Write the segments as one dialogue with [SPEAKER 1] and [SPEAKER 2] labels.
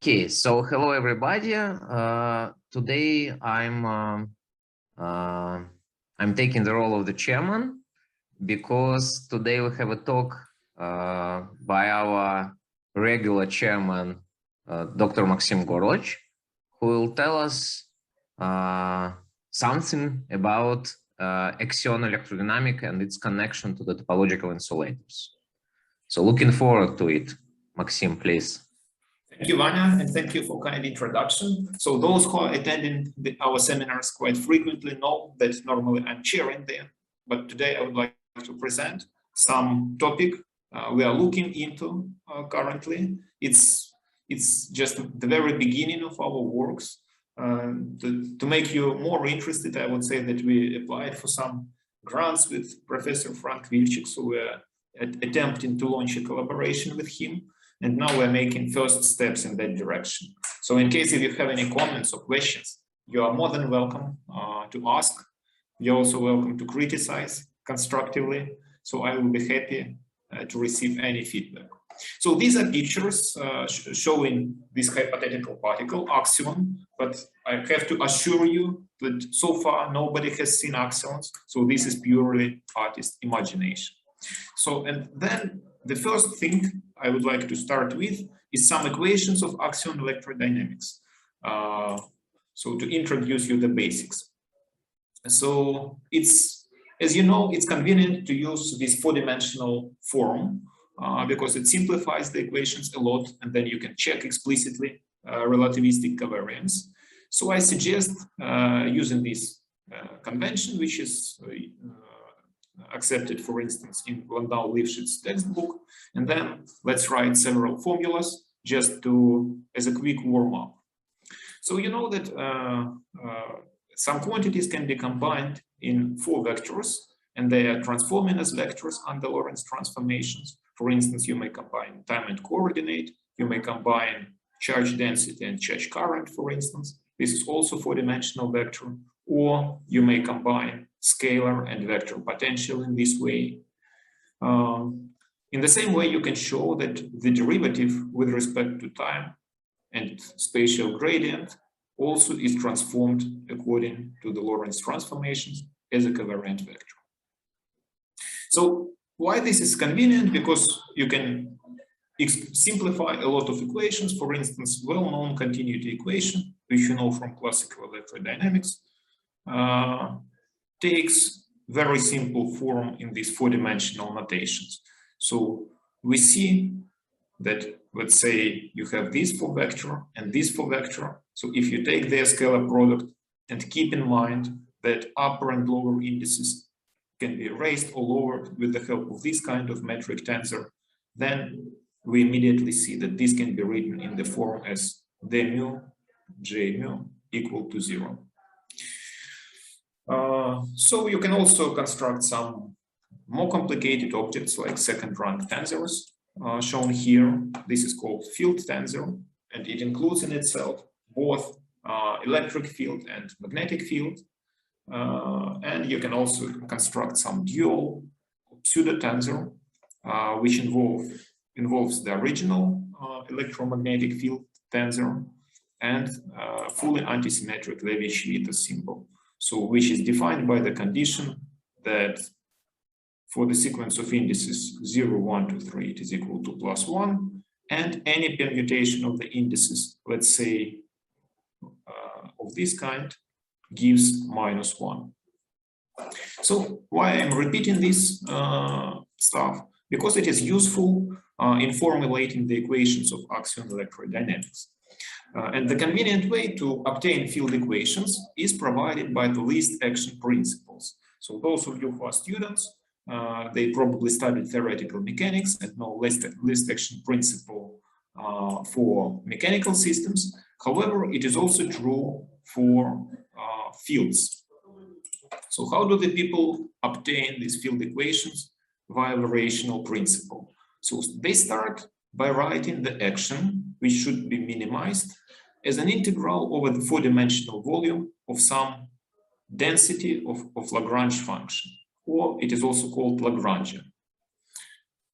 [SPEAKER 1] Okay, so hello everybody. Today I'm taking the role of the chairman because today we have a talk by our regular chairman, Dr. Maxim Gorlach, who will tell us something about Axion electrodynamic and its connection to the topological insulators. So looking forward to it. Maxim, please.
[SPEAKER 2] Thank you, Vanya, and thank you for kind introduction. So those who are attending our seminars quite frequently know that normally I'm chairing them, but today I would like to present some topic we are looking into currently. It's just the very beginning of our works. To make you more interested, I would say that we applied for some grants with Professor Frank Wilczek, so we're attempting to launch a collaboration with him. And now we're making first steps in that direction. So in case if you have any comments or questions, you are more than welcome to ask. You're also welcome to criticize constructively. So I will be happy to receive any feedback. So these are pictures showing this hypothetical particle, Axion, but I have to assure you that so far nobody has seen Axions. So this is purely artist imagination. So, and then the first thing I would like to start with is some equations of Axion electrodynamics. So to introduce you the basics. So it's, as you know, it's convenient to use this four-dimensional form because it simplifies the equations a lot, and then you can check explicitly relativistic covariance. So I suggest using this convention, which is accepted, for instance, in Landau-Lifshitz textbook, and then let's write several formulas just as a quick warm-up. So you know that some quantities can be combined in four vectors, and they are transforming as vectors under Lorentz transformations. For instance, you may combine time and coordinate, you may combine charge density and charge current, for instance. This is also four-dimensional vector, or you may combine scalar and vector potential in this way. In the same way, you can show that the derivative with respect to time and spatial gradient also is transformed according to the Lorentz transformations as a covariant vector. So why this is convenient? Because you can simplify a lot of equations. For instance, well-known continuity equation, which you know from classical electrodynamics, takes very simple form in these four-dimensional notations. So we see that, let's say, you have this four vector and this four vector. So if you take their scalar product and keep in mind that upper and lower indices can be raised or lowered with the help of this kind of metric tensor, then we immediately see that this can be written in the form as d mu j mu equal to 0. So you can also construct some more complicated objects like second-rank tensors shown here. This is called field tensor, and it includes in itself both electric field and magnetic field. And you can also construct some dual pseudo-tensor, which involves the original electromagnetic field tensor and fully antisymmetric Levi-Schwitter symbol. So which is defined by the condition that for the sequence of indices 0, 1, 2, 3, it is equal to +1, and any permutation of the indices, let's say of this kind, gives -1. So why I'm repeating this stuff? Because it is useful in formulating the equations of Axion electrodynamics. And the convenient way to obtain field equations is provided by the least action principles. So those of you who are students, they probably studied theoretical mechanics and know least action principle for mechanical systems. However, it is also true for fields. So how do the people obtain these field equations via the rational principle? So they start by writing the action, which should be minimized, as an integral over the four-dimensional volume of some density of Lagrange function, or it is also called Lagrangian.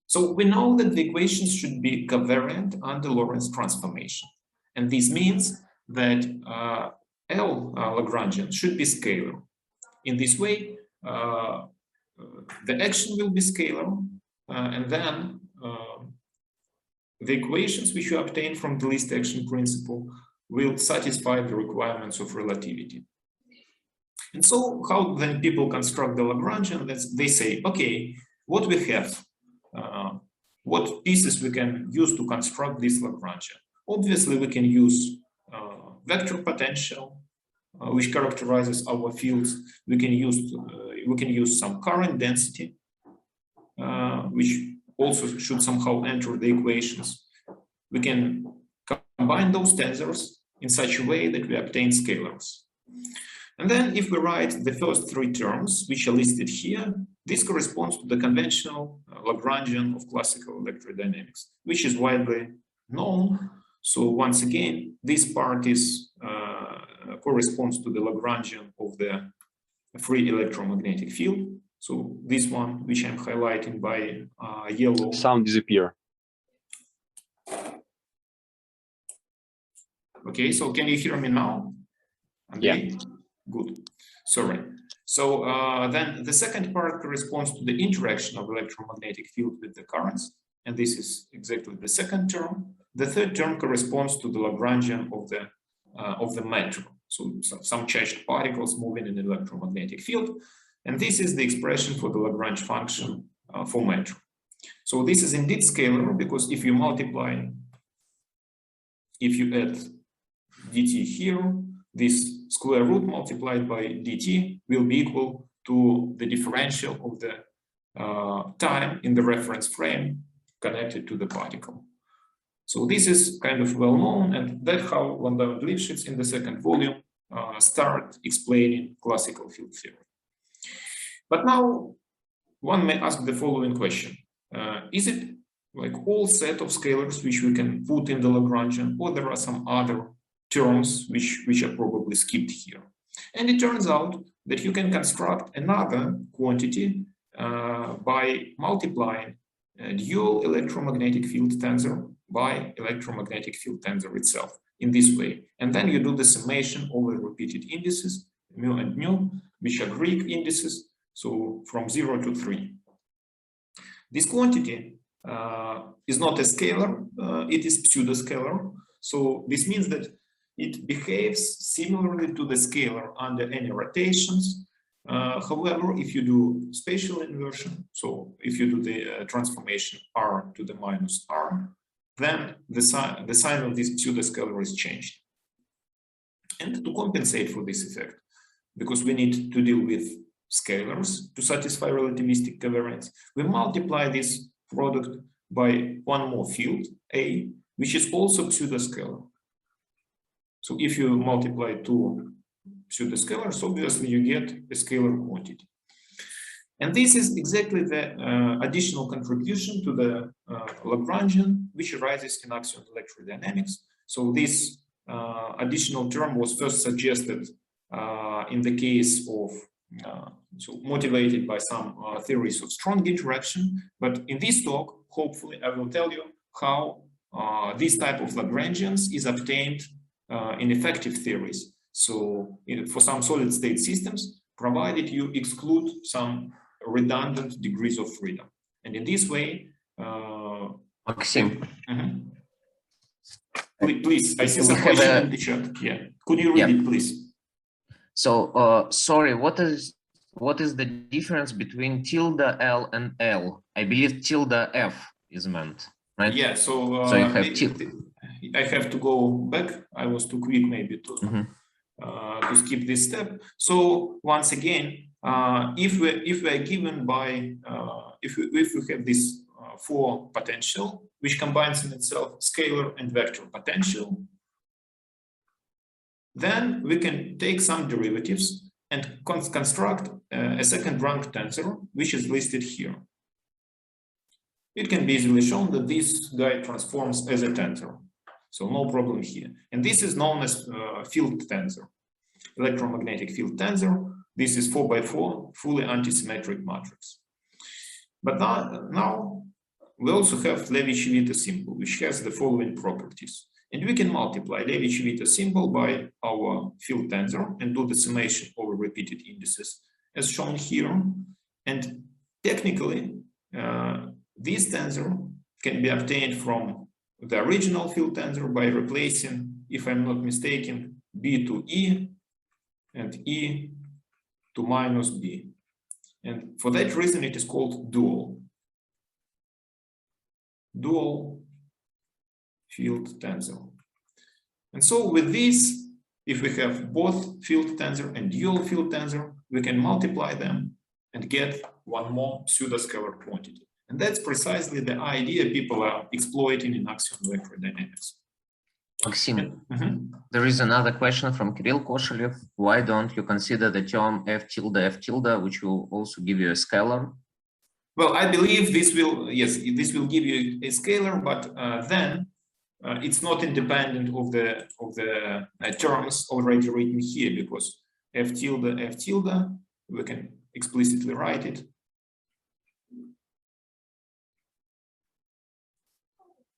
[SPEAKER 2] So we know that the equations should be covariant under Lorentz transformation. And this means that L Lagrangian should be scalar. In this way, the action will be scalar, and then the equations which you obtain from the least action principle will satisfy the requirements of relativity. And so how then people construct the Lagrangian? They say, okay, what we have, what pieces we can use to construct this Lagrangian? Obviously, we can use vector potential, which characterizes our fields. We can use some current density, which also should somehow enter the equations. We can combine those tensors in such a way that we obtain scalars. And then if we write the first three terms, which are listed here, this corresponds to the conventional Lagrangian of classical electrodynamics, which is widely known. So once again, this part is corresponds to the Lagrangian of the free electromagnetic field. So this one, which I'm highlighting by yellow.
[SPEAKER 3] Sound disappear.
[SPEAKER 2] Okay, so can you hear me now? Okay.
[SPEAKER 3] Yeah.
[SPEAKER 2] Good. Sorry. So then the second part corresponds to the interaction of electromagnetic field with the currents, and this is exactly the second term. The third term corresponds to the Lagrangian of the matter. So some charged particles moving in the electromagnetic field, and this is the expression for the Lagrange function for matter. So this is indeed scalar because if you multiply, if you add dt here, this square root multiplied by dt will be equal to the differential of the time in the reference frame connected to the particle. So this is kind of well known, and that's how Landau and Lifshitz in the second volume start explaining classical field theory. But now one may ask the following question. Is it like all set of scalars which we can put in the Lagrangian, or there are some other terms which are probably skipped here? And it turns out that you can construct another quantity by multiplying a dual electromagnetic field tensor by electromagnetic field tensor itself in this way. And then you do the summation over repeated indices, mu and nu, which are Greek indices, so from 0 to 3. This quantity is not a scalar, it is pseudoscalar. So this means that it behaves similarly to the scalar under any rotations. However, if you do spatial inversion, so if you do the transformation r to the minus r, then the sign of this pseudoscalar is changed. And to compensate for this effect, because we need to deal with scalars to satisfy relativistic covariance, we multiply this product by one more field, A, which is also pseudoscalar. So if you multiply two pseudoscalars, obviously you get a scalar quantity. And this is exactly the additional contribution to the Lagrangian, which arises in Axion electrodynamics. So this additional term was first suggested in the case of, so motivated by some theories of strong interaction. But in this talk, hopefully I will tell you how this type of Lagrangians is obtained in effective theories. So for some solid state systems, provided you exclude some redundant degrees of freedom. And in this way,
[SPEAKER 1] Maxim.
[SPEAKER 2] Please, I see some question in the chat. Yeah, could you read it, please? So,
[SPEAKER 1] sorry, what is the difference between tilde L and L? I believe tilde F is meant, right?
[SPEAKER 2] Yeah, so
[SPEAKER 1] you have tilde.
[SPEAKER 2] I have to go back. I was too quick maybe to skip this step. So once again, if we are given by if we have this four potential, which combines in itself scalar and vector potential, then we can take some derivatives and construct a second rank tensor, which is listed here. It can be easily shown that this guy transforms as a tensor. So no problem here. And this is known as field tensor, electromagnetic field tensor. This is 4×4, fully antisymmetric matrix. But now we also have Levi-Civita symbol, which has the following properties. And we can multiply Levi-Civita symbol by our field tensor and do the summation over repeated indices as shown here. And technically, this tensor can be obtained from the original field tensor by replacing, if I'm not mistaken, B to E and E to minus B. And for that reason, it is called dual field tensor. And so with this, if we have both field tensor and dual field tensor, we can multiply them and get one more pseudoscalar quantity. And that's precisely the idea people are exploiting in Axion electrodynamics.
[SPEAKER 1] Maxim, there is another question from Kirill Koshelev. Why don't you consider the term f tilde, which will also give you a scalar?
[SPEAKER 2] Well, I believe this will, yes, this will give you a scalar, but then it's not independent of the terms already written here, because f tilde, we can explicitly write it.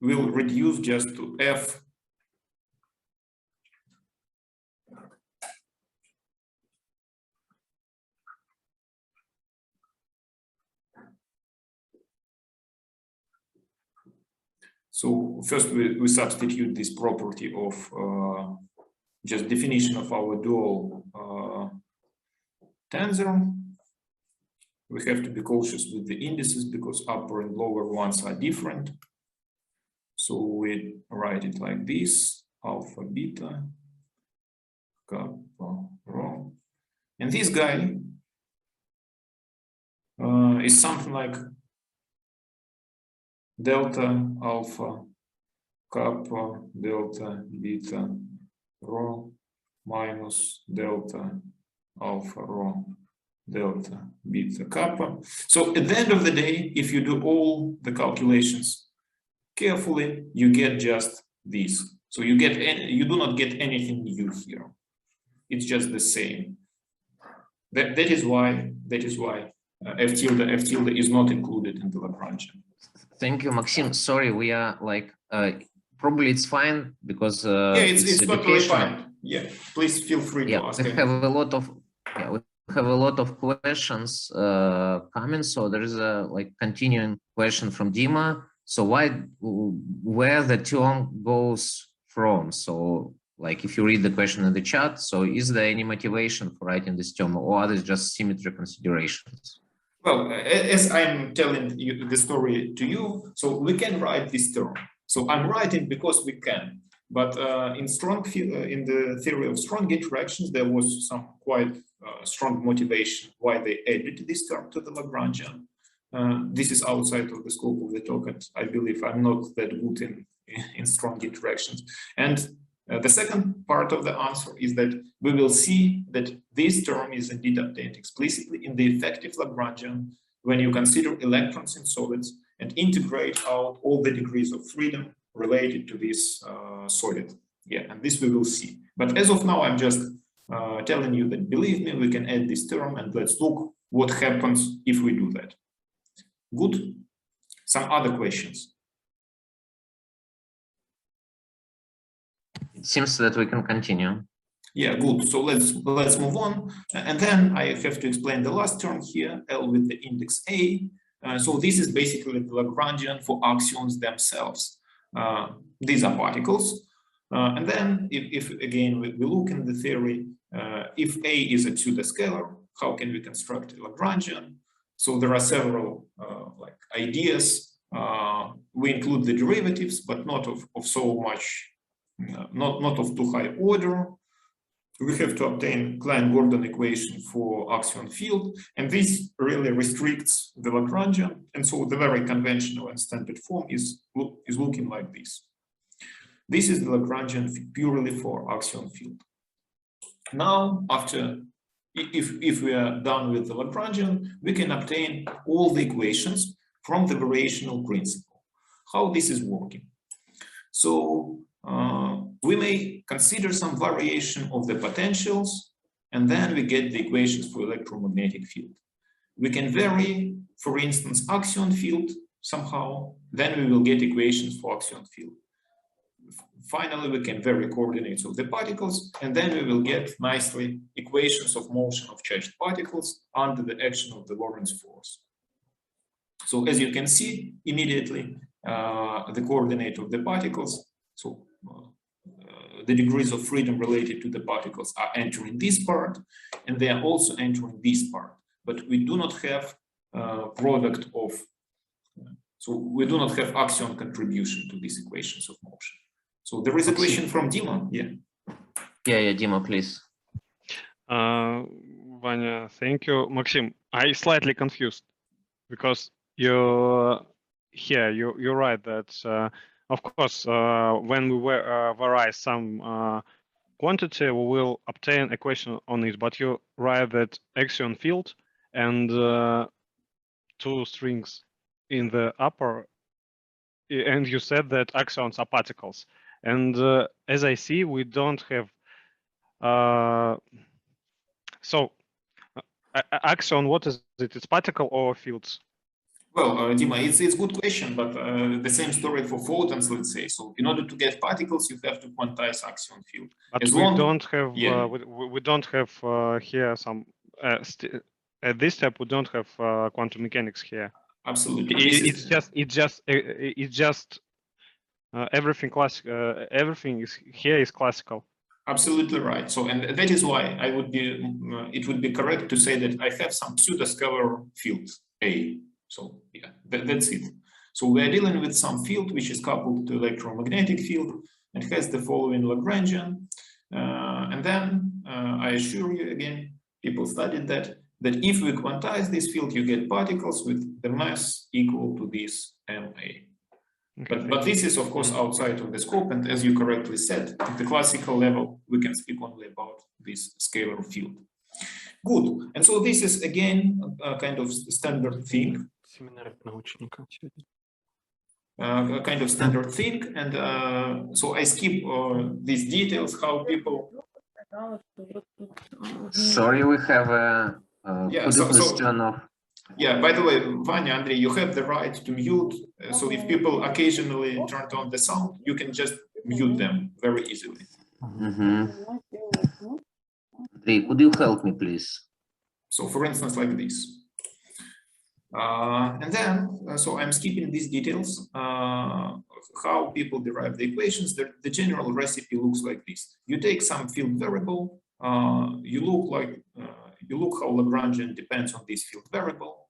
[SPEAKER 2] Will reduce just to f So first we substitute this property of just definition of our dual tensor. We have to be cautious with the indices because upper and lower ones are different. So we write it like this: alpha, beta, kappa, rho. And this guy is something like delta, alpha, kappa, delta, beta, rho, minus delta, alpha, rho, delta, beta, kappa. So at the end of the day, if you do all the calculations carefully, you get just this. So you do not get anything new here. It's just the same. That is why f tilde is not included in the Lagrangian.
[SPEAKER 1] Thank you, Maxim. Sorry, we are like probably it's fine because
[SPEAKER 2] yeah, it's totally fine. Yeah, please feel free to ask.
[SPEAKER 1] We have a lot of questions coming. So there is a like continuing question from Dima. So where the term goes from? So like if you read the question in the chat, so is there any motivation for writing this term, or are these just symmetry considerations?
[SPEAKER 2] Well, as I'm telling you the story to you, so we can write this term. So I'm writing because we can. But in the theory of strong interactions, there was some quite strong motivation why they added this term to the Lagrangian. This is outside of the scope of the talk, and I believe I'm not that good in strong interactions. And the second part of the answer is that we will see that this term is indeed obtained explicitly in the effective Lagrangian when you consider electrons in solids and integrate out all the degrees of freedom related to this solid. Yeah, and this we will see. But as of now, I'm just telling you that, believe me, we can add this term, and let's look what happens if we do that. Good. Some other questions?
[SPEAKER 1] It seems that we can continue.
[SPEAKER 2] Yeah, good. So let's move on. And then I have to explain the last term here, L with the index A. So this is basically the Lagrangian for axions themselves. These are particles. And then if again, we look in the theory, if A is a pseudoscalar, how can we construct a Lagrangian? So there are several like ideas. We include the derivatives, but not of so much, not of too high order. We have to obtain Klein-Gordon equation for axion field, and this really restricts the Lagrangian. And so the very conventional and standard form is looking like this. This is the Lagrangian purely for axion field. Now, after if we are done with the Lagrangian, we can obtain all the equations from the variational principle. How this is working? So we may consider some variation of the potentials, and then we get the equations for electromagnetic field. We can vary, for instance, axion field somehow, then we will get equations for axion field. finally, we can vary coordinates of the particles, and then we will get nicely equations of motion of charged particles under the action of the Lorentz force. So as you can see immediately, the coordinate of the particles, so the degrees of freedom related to the particles are entering this part, and they are also entering this part. But we do not have product of, so we do not have Axion contribution to these equations of motion. So there is a question from Dima.
[SPEAKER 3] Yeah, Dima, please.
[SPEAKER 4] Vanya, thank you. Maxim, I slightly confused because you're right that of course when we vary some quantity we will obtain equation on it, but you write that axion field and two strings in the upper, and you said that axions are particles, and as I see we don't have so axion, what is it? It's particle or fields?
[SPEAKER 2] Well, Dima, it's a good question, but the same story for photons, let's say. So in order to get particles, you have to quantize axion field.
[SPEAKER 4] But
[SPEAKER 2] as
[SPEAKER 4] we
[SPEAKER 2] long,
[SPEAKER 4] don't have
[SPEAKER 2] yeah.
[SPEAKER 4] we don't have here some at this step we don't have quantum mechanics here.
[SPEAKER 2] Absolutely,
[SPEAKER 4] It's just everything classic. Everything is here is classical.
[SPEAKER 2] Absolutely right. So, and that is why I would be, it would be correct to say that I have some pseudoscalar field A. So yeah, that's it. So we are dealing with some field which is coupled to electromagnetic field and has the following Lagrangian. And then I assure you again, people studied that if we quantize this field, you get particles with the mass equal to this MA. Okay, but this is of course outside of the scope, and as you correctly said, at the classical level, we can speak only about this scalar field. Good, and so this is again a kind of standard thing. A kind of standard thing, and so I skip these details, how people...
[SPEAKER 3] Sorry, we have a turn off.
[SPEAKER 2] Yeah, by the way, Vanya, Andrei, you have the right to mute. So if people occasionally turn on the sound, you can just mute them very easily.
[SPEAKER 3] Andrei, could you help me, please? So
[SPEAKER 2] for instance, like this. And then, so I'm skipping these details, how people derive the equations. The general recipe looks like this. You take some field variable, you look how Lagrangian depends on this field variable,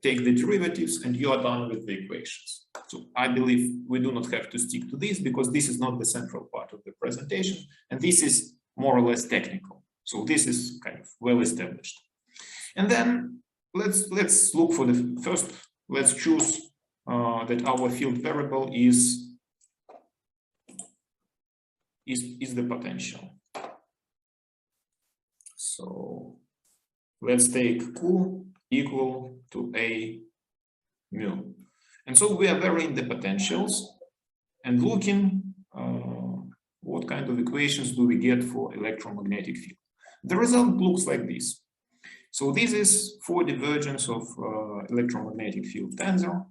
[SPEAKER 2] take the derivatives, and you are done with the equations. So I believe we do not have to stick to this because this is not the central part of the presentation, and this is more or less technical. So this is kind of well established. And then let's look for the first. Let's choose that our field variable is the potential. So let's take Q equal to A mu. And so we are varying the potentials and looking what kind of equations do we get for electromagnetic field. The result looks like this. So this is for divergence of electromagnetic field tensor.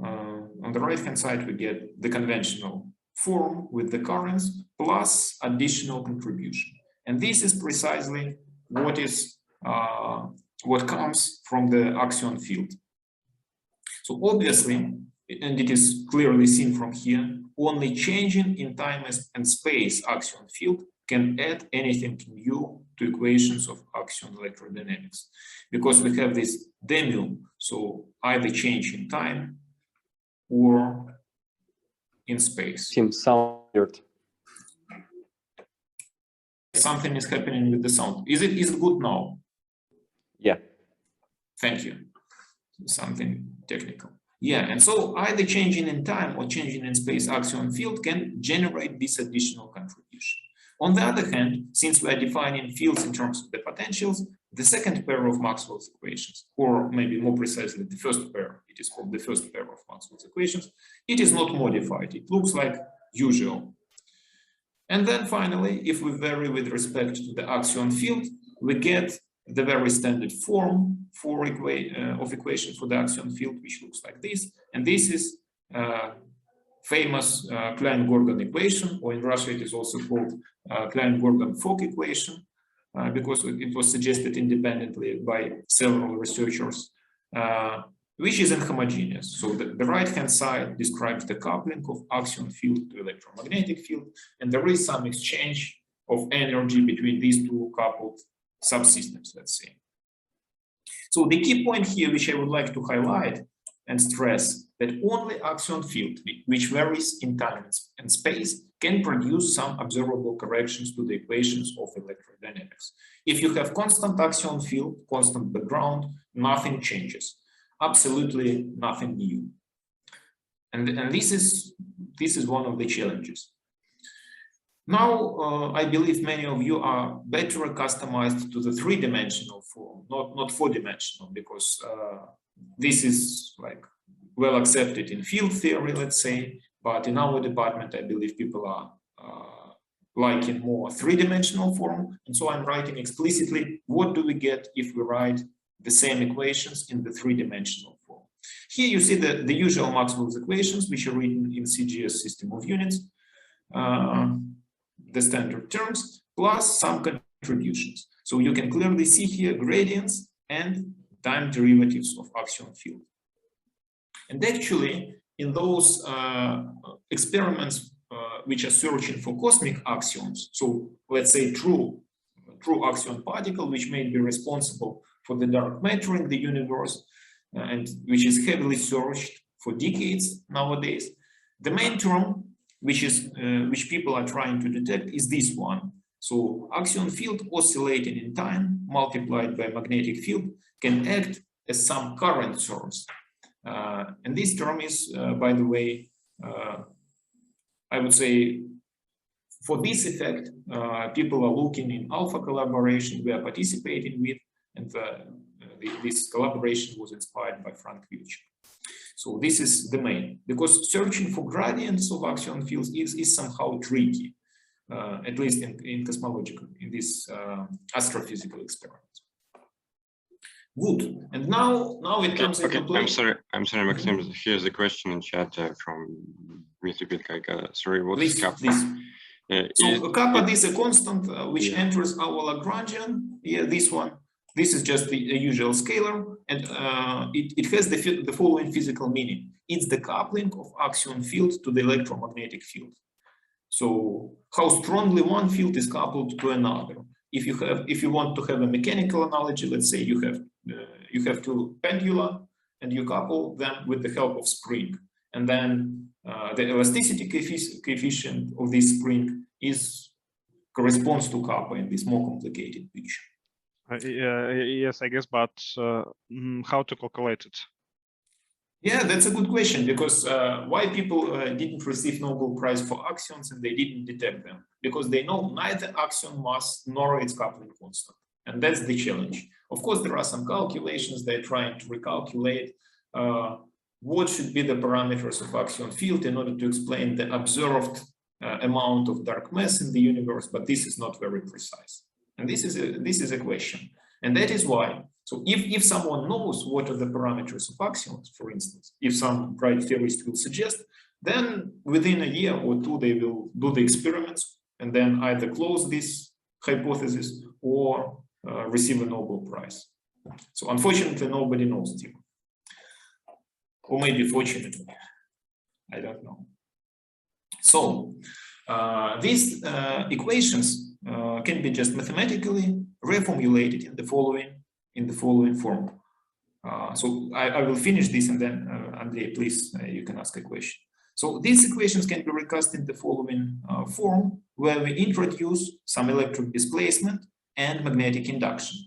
[SPEAKER 2] On the right hand side, we get the conventional form with the currents plus additional contribution. And this is precisely what comes from the Axion field. So obviously, and it is clearly seen from here, only changing in time and space Axion field can add anything new to equations of Axion electrodynamics, because we have this demu, so either change in time or in space. Something is happening with the sound. Is it good now?
[SPEAKER 5] Yeah.
[SPEAKER 2] Thank you. Something technical. Yeah, and so either changing in time or changing in space Axion field can generate this additional contribution. On the other hand, since we are defining fields in terms of the potentials, the second pair of Maxwell's equations, or maybe more precisely the first pair, it is called the first pair of Maxwell's equations, it is not modified. It looks like usual. And then finally, if we vary with respect to the Axion field, we get the very standard form for equation for the Axion field, which looks like this. And this is famous Klein-Gordon equation, or in Russia it is also called Klein-Gordon-Fock equation, because it was suggested independently by several researchers, which is inhomogeneous. So the right-hand side describes the coupling of axion field to electromagnetic field, and there is some exchange of energy between these two coupled subsystems, let's say. So the key point here, which I would like to highlight and stress, that only axion field, which varies in time and space, can produce some observable corrections to the equations of electrodynamics. If you have constant axion field, constant background, nothing changes. Absolutely nothing new. And this is one of the challenges. Now, I believe many of you are better accustomed to the three-dimensional form, not four-dimensional, because this is like well accepted in field theory, let's say, but in our department, I believe people are liking more three-dimensional form. And so I'm writing explicitly, what do we get if we write the same equations in the three-dimensional form? Here you see the usual Maxwell's equations, which are written in CGS system of units, the standard terms, plus some contributions. So you can clearly see here gradients and time derivatives of axion field. And actually, in those experiments which are searching for cosmic axions, so let's say true axion particle, which may be responsible for the dark matter in the universe, and which is heavily searched for decades nowadays, the main term which people are trying to detect is this one. So axion field oscillating in time multiplied by magnetic field can act as some current source. And this term is, by the way, I would say, for this effect, people are looking in alpha collaboration we are participating with, and this collaboration was inspired by Frank Wilczek. So this is the main, because searching for gradients of axion fields is somehow tricky, at least in cosmological, in this astrophysical experiments. Good, and now it comes into play.
[SPEAKER 5] I'm sorry, Maxim. Here's a question in chat from Mr. Pitka. Sorry, what is kappa?
[SPEAKER 2] So kappa is a constant which enters our Lagrangian. Yeah, this one. This is just the usual scalar, and it has the following physical meaning. It's the coupling of axion field to the electromagnetic field. So how strongly one field is coupled to another. If you want to have a mechanical analogy, let's say you have two pendula and you couple them with the help of spring, and then the elasticity coefficient of this spring corresponds to kappa in this more complicated picture.
[SPEAKER 4] Yes, I guess, but how to calculate it?
[SPEAKER 2] Yeah, that's a good question, because why people didn't receive Nobel Prize for axions and they didn't detect them? Because they know neither axion mass nor its coupling constant. And that's the challenge. Of course, there are some calculations they're trying to recalculate what should be the parameters of axion field in order to explain the observed amount of dark mass in the universe, but this is not very precise. And this is a question. And that is why. So if someone knows what are the parameters of axions, for instance, if some bright theorist will suggest, then within a year or two, they will do the experiments and then either close this hypothesis or receive a Nobel Prize. So unfortunately, nobody knows, Tim. Or maybe fortunately, I don't know. So these equations can be just mathematically reformulated in the following form. So I will finish this, and then Andrei, please, you can ask a question. So these equations can be recast in the following form, where we introduce some electric displacement and magnetic induction.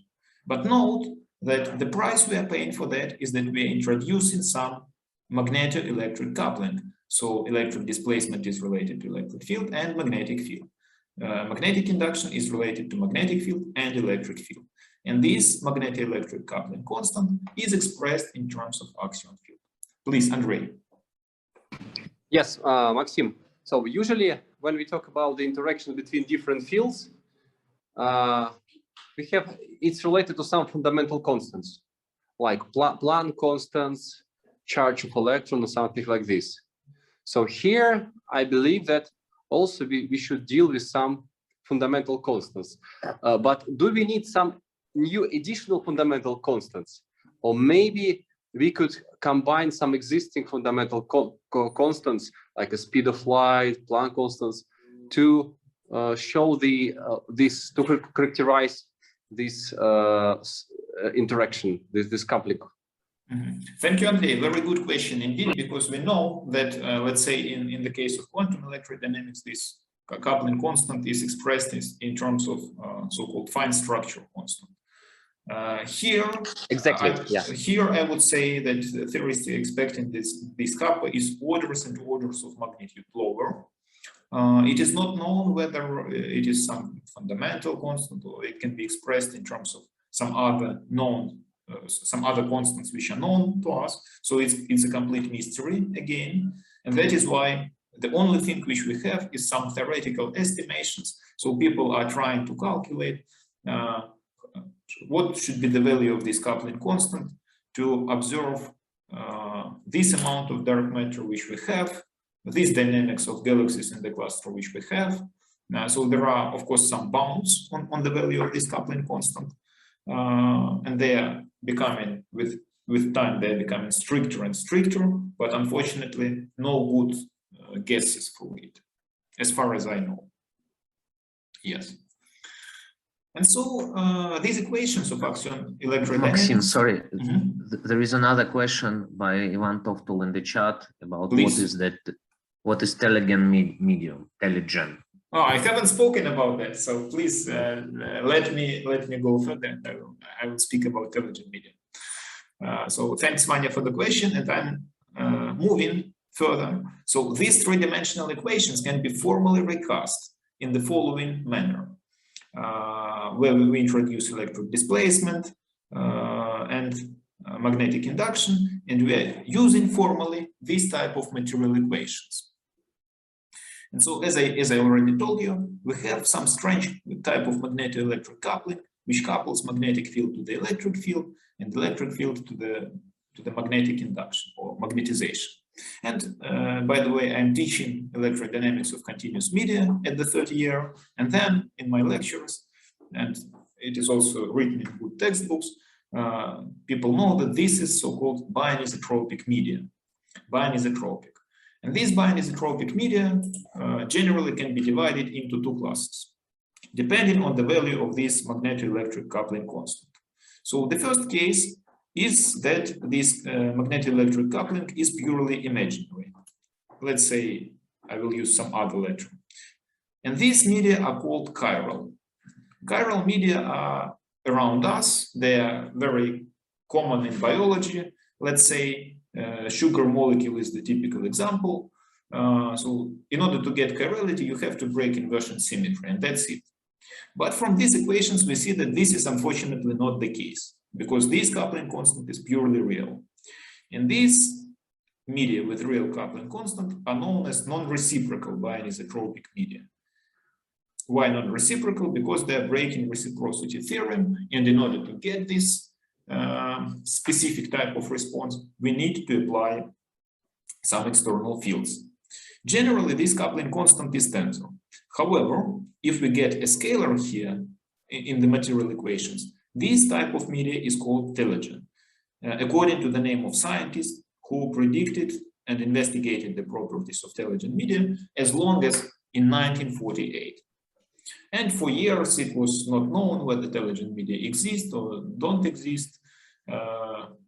[SPEAKER 2] But note that the price we are paying for that is that we are introducing some magneto-electric coupling. So electric displacement is related to electric field and magnetic field. Magnetic induction is related to magnetic field and electric field. And this magneto-electric coupling constant is expressed in terms of axion field. Please, Andrei.
[SPEAKER 3] Yes, Maxim. So usually when we talk about the interaction between different fields, it's related to some fundamental constants, like Planck constants, charge of electron, or something like this. So here, I believe that also we should deal with some fundamental constants. But do we need some new additional fundamental constants? Or maybe we could combine some existing fundamental constants, like a speed of light, Planck constants, to show to characterize this interaction, this coupling.
[SPEAKER 2] Thank you, Andrei. Very good question indeed, because we know that, let's say, in the case of quantum electrodynamics, this coupling constant is expressed in terms of so-called fine structure constant. Here, here I would say that theorists are expecting this kappa is orders and orders of magnitude lower. It is not known whether it is some fundamental constant or it can be expressed in terms of some other known, some other constants which are known to us. So it's a complete mystery again, and that is why the only thing which we have is some theoretical estimations. So people are trying to calculate what should be the value of this coupling constant to observe this amount of dark matter which we have, this dynamics of galaxies in the cluster which we have. So there are, of course, some bounds on the value of this coupling constant, and they are becoming, with time, they're becoming stricter and stricter, but unfortunately, no good guesses for it, as far as I know. Yes. And so these equations of Axion electrodynamics.
[SPEAKER 1] Maxim, sorry, there is another question by Ivan Tovtul in the chat about what is Tellegen medium, Tellegen.
[SPEAKER 2] Oh, I haven't spoken about that, so please let me go further. I will speak about Tellegen medium. So thanks, Vanya, for the question, and I'm moving further. So these three-dimensional equations can be formally recast in the following manner, where we introduce electric displacement and magnetic induction, and we are using formally this type of material equations. And so, as I already told you, we have some strange type of magneto-electric coupling, which couples magnetic field to the electric field and electric field to the magnetic induction or magnetization. And by the way, I'm teaching electrodynamics of continuous media at the third year, and then in my lectures, and it is also written in good textbooks, people know that this is so-called bianisotropic media, bianisotropic. And these bianisotropic media generally can be divided into two classes, depending on the value of this magneto-electric coupling constant. So the first case is that this magneto-electric coupling is purely imaginary. Let's say I will use some other letter. And these media are called chiral. Chiral media are around us. They are very common in biology. Let's say sugar molecule is the typical example. So in order to get chirality, you have to break inversion symmetry, and that's it. But from these equations, we see that this is unfortunately not the case, because this coupling constant is purely real. And these media with real coupling constant are known as non-reciprocal bianisotropic media. Why non-reciprocal? Because they are breaking reciprocity theorem, and in order to get this specific type of response, we need to apply some external fields. Generally, this coupling constant is tensor. However, if we get a scalar here in the material equations, this type of media is called Tellegen, according to the name of scientists who predicted and investigated the properties of Tellegen media as long as in 1948. And for years, it was not known whether Tellegen media exist or don't exist.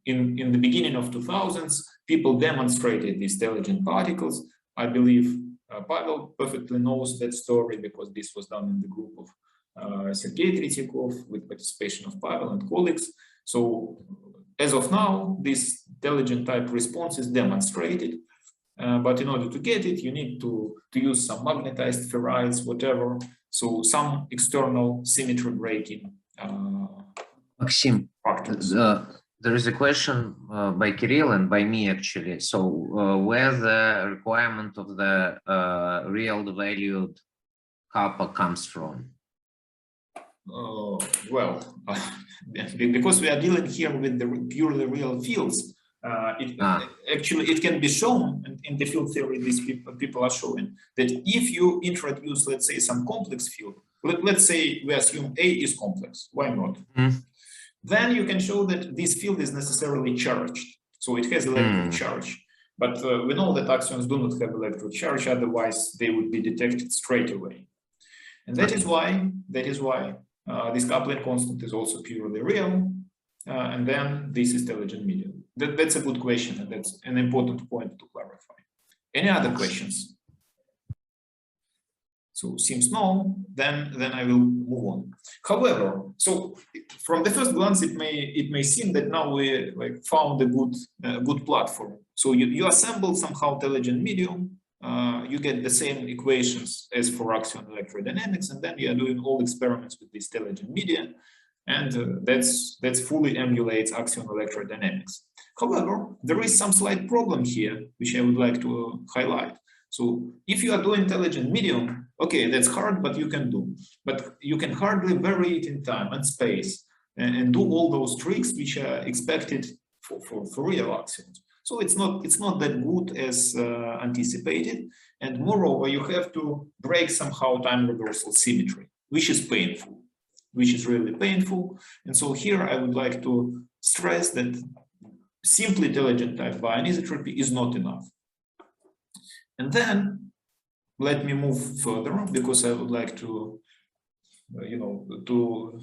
[SPEAKER 2] In the beginning of 2000s, people demonstrated these Tellegen particles. I believe Pavel perfectly knows that story because this was done in the group of Sergei Tretyakov with participation of Pavel and colleagues. So as of now, this Tellegen type response is demonstrated. But in order to get it, you need to use some magnetized ferrites, whatever. So some external symmetry breaking.
[SPEAKER 1] Maxim, there is a question by Kirill and by me actually. So where the requirement of the real valued kappa comes from?
[SPEAKER 2] Well, because we are dealing here with the purely real fields, actually it can be shown, and in the field theory these people are showing that if you introduce, let's say, some complex field, let's say we assume A is complex, why not? Then you can show that this field is necessarily charged. So it has electric charge. But we know that axions do not have electric charge, otherwise they would be detected straight away. And that is why this coupling constant is also purely real. And then this is Tellegen medium. That's a good question, and that's an important point to clarify. Any other questions? So seems no, then I will move on. However, so from the first glance, it may seem that now we like found a good platform. So you assemble somehow Tellegen medium, you get the same equations as for Axion electrodynamics, and then you are doing all experiments with this Tellegen medium, and that's fully emulates Axion electrodynamics. However, there is some slight problem here, which I would like to highlight. So if you are doing Tellegen medium, okay, that's hard, but you can do. But you can hardly vary it in time and space and do all those tricks which are expected for real axions. So it's not that good as anticipated. And moreover, you have to break somehow time reversal symmetry, which is painful, which is really painful. And so here I would like to stress that simply Tellegen type bianisotropy is not enough. And then let me move further, because I would like to, to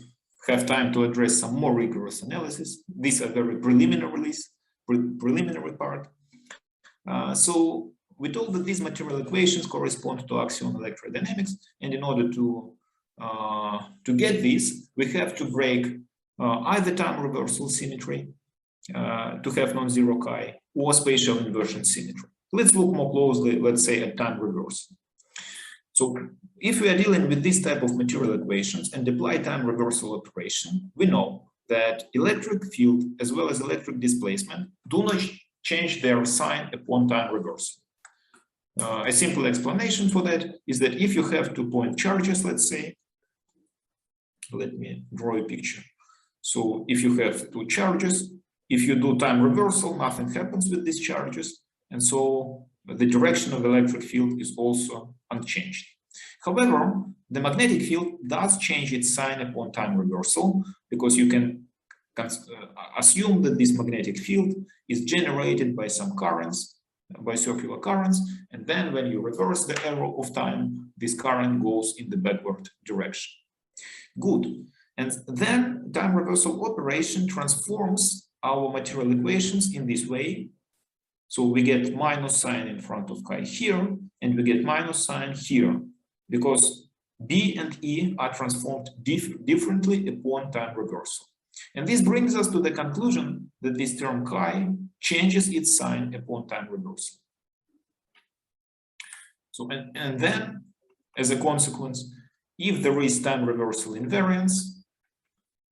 [SPEAKER 2] have time to address some more rigorous analysis. These are very preliminary part. So we told that these material equations correspond to Axion electrodynamics, and in order to get this, we have to break either time reversal symmetry to have non-zero chi, or spatial inversion symmetry. Let's look more closely, let's say, at time reversal. So if we are dealing with this type of material equations and apply time reversal operation, we know that electric field as well as electric displacement do not change their sign upon time reversal. A simple explanation for that is that if you have 2 point charges, let's say, let me draw a picture. So if you have 2 charges, if you do time reversal, nothing happens with these charges. And so the direction of the electric field is also unchanged. However, the magnetic field does change its sign upon time reversal, because you can assume that this magnetic field is generated by some currents, by circular currents, and then when you reverse the arrow of time, this current goes in the backward direction. Good. And then time reversal operation transforms our material equations in this way. So we get minus sign in front of chi here, and we get minus sign here, because B and E are transformed differently upon time reversal. And this brings us to the conclusion that this term chi changes its sign upon time reversal. So, and then, as a consequence, if there is time reversal invariance,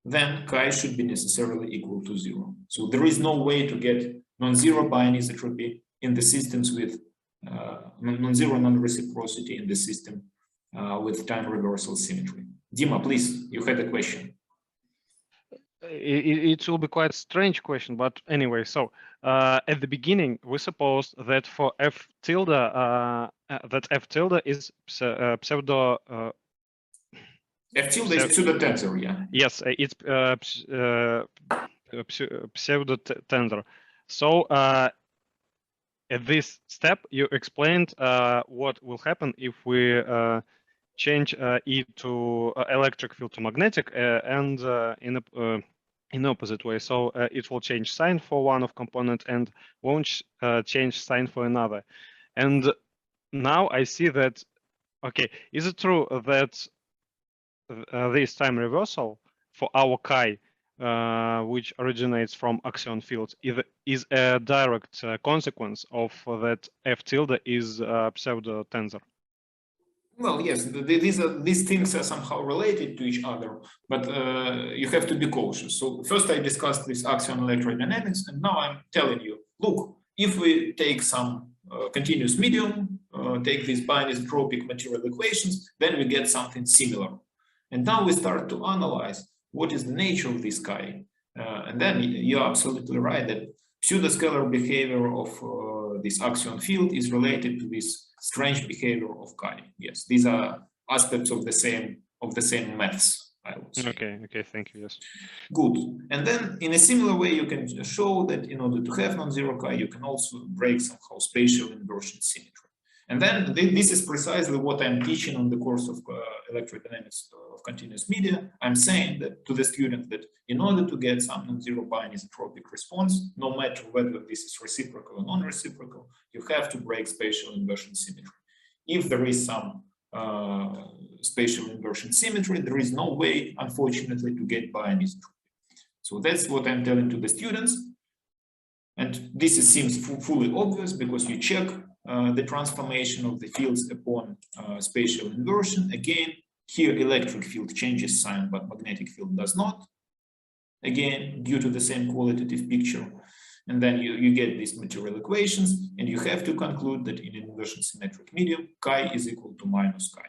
[SPEAKER 2] then chi should be necessarily equal to 0. So there is no way to get non-zero bianisotropy in the systems with non-zero non-reciprocity in the system with time reversal symmetry. Dima, please, you had a question.
[SPEAKER 4] It will be quite strange question, but anyway, so at the beginning, we supposed that for F tilde, that F tilde is pseudo.
[SPEAKER 2] F tilde is pseudo tensor, yeah.
[SPEAKER 4] Yes, it's pseudo tensor. So at this step, you explained what will happen if we change E to electric field to magnetic and in opposite way. So it will change sign for one of component and won't change sign for another. And now I see that, okay, is it true that this time reversal for our chi, which originates from axion fields, is a direct consequence of that F tilde is pseudo tensor?
[SPEAKER 2] Well, yes, these things are somehow related to each other, but you have to be cautious. So first I discussed this axion electrodynamics, and now I'm telling you, look, if we take some continuous medium, take these bianisotropic material equations, then we get something similar. And now we start to analyze what is the nature of this chi. And then you're absolutely right that pseudoscalar behavior of this Axion field is related to this strange behavior of chi. Yes, these are aspects of the same maths, I would say.
[SPEAKER 4] Okay, thank you. Yes.
[SPEAKER 2] Good. And then in a similar way, you can show that in order to have non-zero chi, you can also break somehow spatial inversion symmetry. And then this is precisely what I'm teaching on the course of electrodynamics of continuous media. I'm saying that to the student that in order to get some non-zero bianisotropic response, no matter whether this is reciprocal or non-reciprocal, you have to break spatial inversion symmetry. If there is some spatial inversion symmetry, there is no way, unfortunately, to get bianisotropy. So that's what I'm telling to the students. And this seems fully obvious because you check the transformation of the fields upon spatial inversion. Again, here electric field changes sign, but magnetic field does not. Again, due to the same qualitative picture. And then you get these material equations, and you have to conclude that in an inversion symmetric medium, chi is equal to minus chi.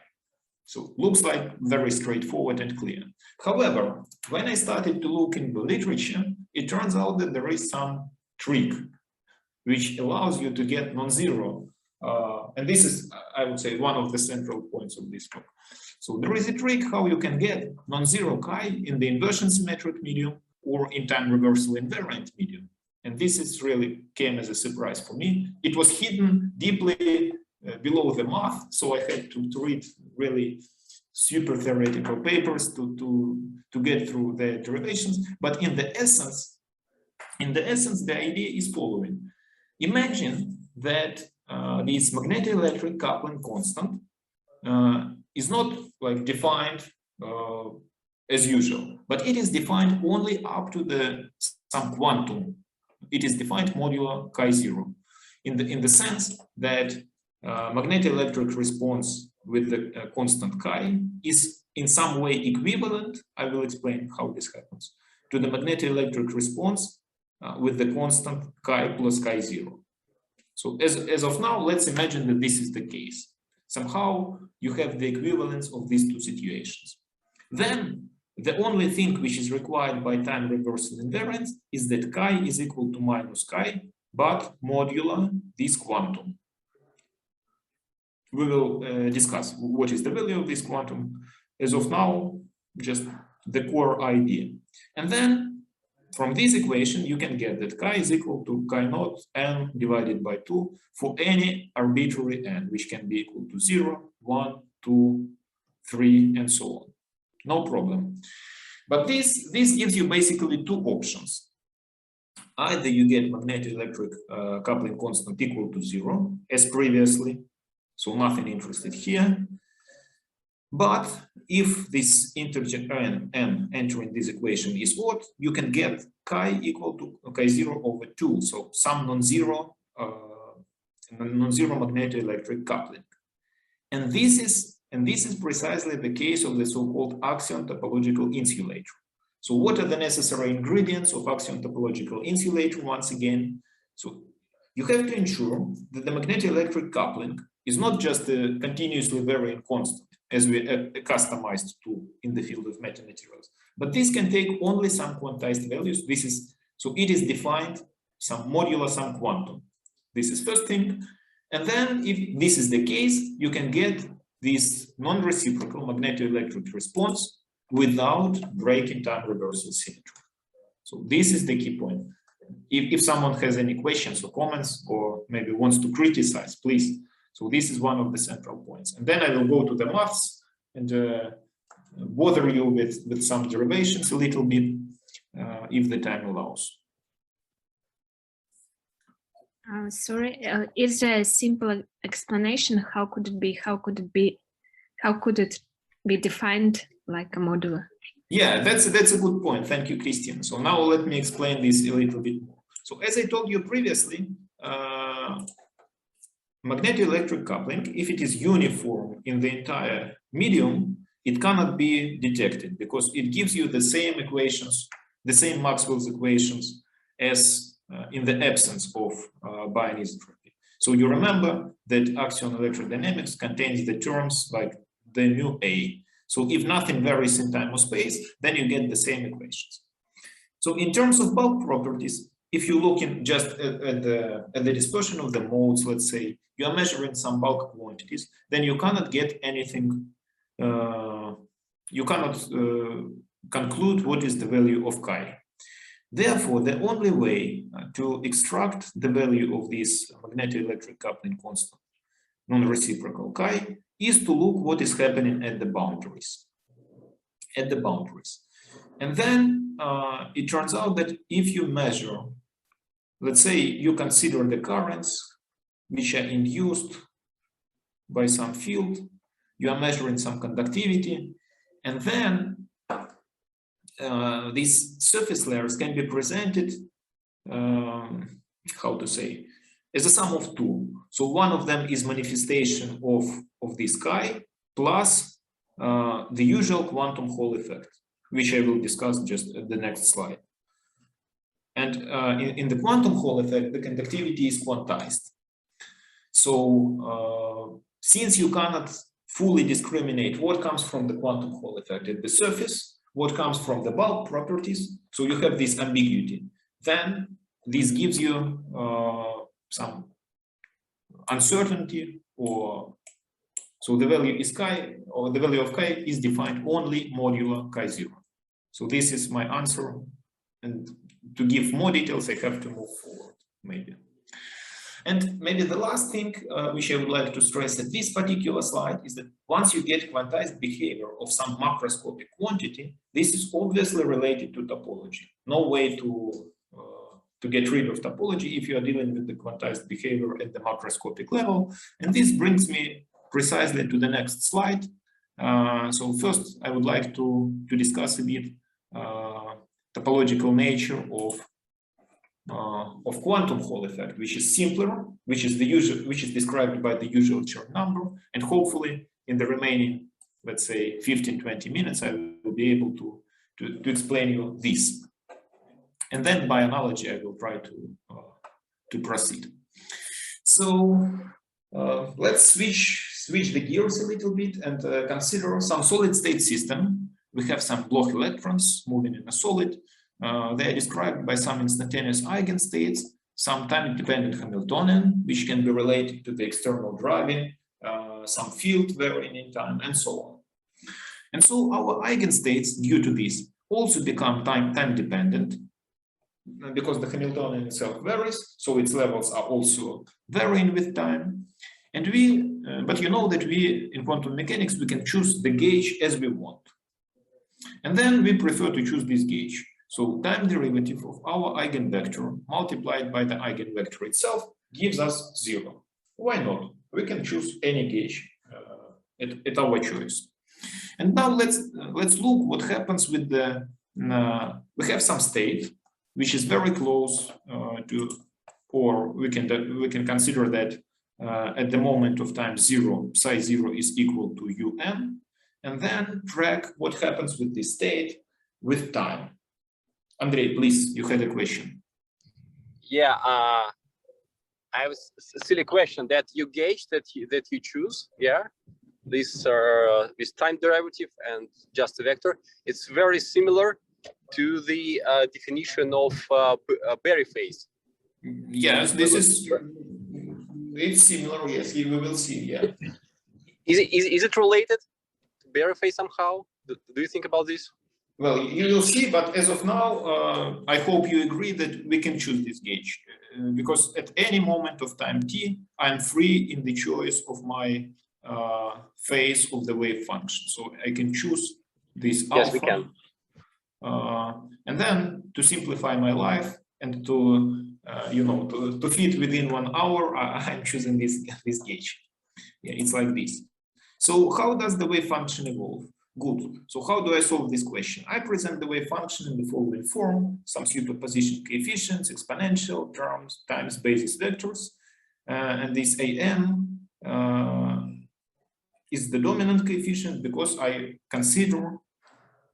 [SPEAKER 2] So looks like very straightforward and clear. However, when I started to look in the literature, it turns out that there is some trick which allows you to get non-zero. And this is, I would say, one of the central points of this talk. So there is a trick how you can get non-zero chi in the inversion symmetric medium or in time reversal invariant medium. And this is really came as a surprise for me. It was hidden deeply below the math, so I had to read really super theoretical papers to get through the derivations. But in the essence, the idea is following. Imagine that this magneto-electric coupling constant is not like defined as usual, but it is defined only up to some quantum. It is defined modulo chi zero, in the sense that magneto-electric response with the constant chi is in some way equivalent. I will explain how this happens to the magneto-electric response with the constant chi plus chi zero. So as of now, let's imagine that this is the case. Somehow you have the equivalence of these two situations. Then the only thing which is required by time reversal invariance is that chi is equal to minus chi, but modulo this quantum. We will discuss what is the value of this quantum. As of now, just the core idea. And then from this equation, you can get that chi is equal to chi naught n divided by 2 for any arbitrary n, which can be equal to 0, 1, 2, 3, and so on. No problem. But this gives you basically two options. Either you get magneto-electric coupling constant equal to 0, as previously, so nothing interested here. But if this integer n entering this equation is odd, you can get chi equal to chi 0 over 2, so some non-zero magneto-electric coupling. And this is precisely the case of the so-called Axion topological insulator. So what are the necessary ingredients of Axion topological insulator? Once again, so you have to ensure that the magneto-electric coupling is not just a continuously varying constant, as we customized to in the field of metamaterials, but this can take only some quantized values. So it is defined some modulo some quantum. This is first thing. And then if this is the case, you can get this non-reciprocal magneto-electric response without breaking time reversal symmetry. So this is the key point. If someone has any questions or comments, or maybe wants to criticize, please. So this is one of the central points. And then I will go to the maths and bother you with some derivations a little bit, if the time allows.
[SPEAKER 6] Sorry, is there a simple explanation? How could it be defined like a modulo?
[SPEAKER 2] Yeah, that's a good point. Thank you, Christian. So now let me explain this a little bit more. So as I told you previously, magneto-electric coupling, if it is uniform in the entire medium, it cannot be detected because it gives you the same equations, the same Maxwell's equations as in the absence of bianisotropy. So you remember that Axion electrodynamics contains the terms like the mu A. So if nothing varies in time or space, then you get the same equations. So in terms of bulk properties, if you look in just at the dispersion of the modes, let's say you are measuring some bulk quantities, then you cannot get anything. You cannot conclude what is the value of chi. Therefore, the only way to extract the value of this magneto-electric coupling constant, non-reciprocal chi, is to look what is happening at the boundaries. And then it turns out that if you measure, let's say you consider the currents which are induced by some field, you are measuring some conductivity, and then these surface layers can be presented, how to say, as a sum of two. So one of them is manifestation of this chi plus the usual quantum Hall effect, which I will discuss just at the next slide. And in the quantum Hall effect, the conductivity is quantized. So since you cannot fully discriminate what comes from the quantum Hall effect at the surface, what comes from the bulk properties, so you have this ambiguity, then this gives you some uncertainty, or so the value is chi, or the value of chi is defined only modulo chi zero. So this is my answer, and to give more details I have to move forward maybe. And maybe the last thing which I would like to stress at this particular slide is that once you get quantized behavior of some macroscopic quantity, this is obviously related to topology. No way to get rid of topology if you are dealing with the quantized behavior at the macroscopic level. And this brings me precisely to the next slide. So first, I would like to discuss a bit topological nature of quantum Hall effect, which is simpler, which is described by the usual Chern number, and hopefully in the remaining, let's say, 15-20 minutes, I will be able to explain you this. And then by analogy, I will try to proceed. So let's switch the gears a little bit and consider some solid state system. We have some Bloch electrons moving in a solid. They are described by some instantaneous eigenstates, some time-dependent Hamiltonian, which can be related to the external driving, some field varying in time, and so on. And so our eigenstates, due to this, also become time-dependent, because the Hamiltonian itself varies, so its levels are also varying with time. And but you know that in quantum mechanics, we can choose the gauge as we want. And then we prefer to choose this gauge. So time derivative of our eigenvector multiplied by the eigenvector itself gives us 0. Why not? We can choose any gauge at our choice. And now let's look what happens with the we have some state which is very close to, or we can consider that at the moment of time 0, psi 0 is equal to un, and then track what happens with this state with time. Andrei, please, you had a question.
[SPEAKER 3] Yeah, I have a silly question that you gauge that you choose. Yeah, this time derivative and just a vector. It's very similar to the definition of Berry phase.
[SPEAKER 2] Yes, it's similar. Yes, we will see. Yeah.
[SPEAKER 3] Is it related to Berry phase somehow? Do you think about this?
[SPEAKER 2] Well, you will see, but as of now, I hope you agree that we can choose this gauge, because at any moment of time t, I'm free in the choice of my phase of the wave function. So I can choose this alpha.
[SPEAKER 3] Yes, we can.
[SPEAKER 2] And then to simplify my life and to to fit within 1 hour, I'm choosing this gauge. Yeah, it's like this. So how does the wave function evolve? Good. So how do I solve this question? I present the wave function in the following form: some superposition coefficients, exponential terms times basis vectors, and this an is the dominant coefficient because I consider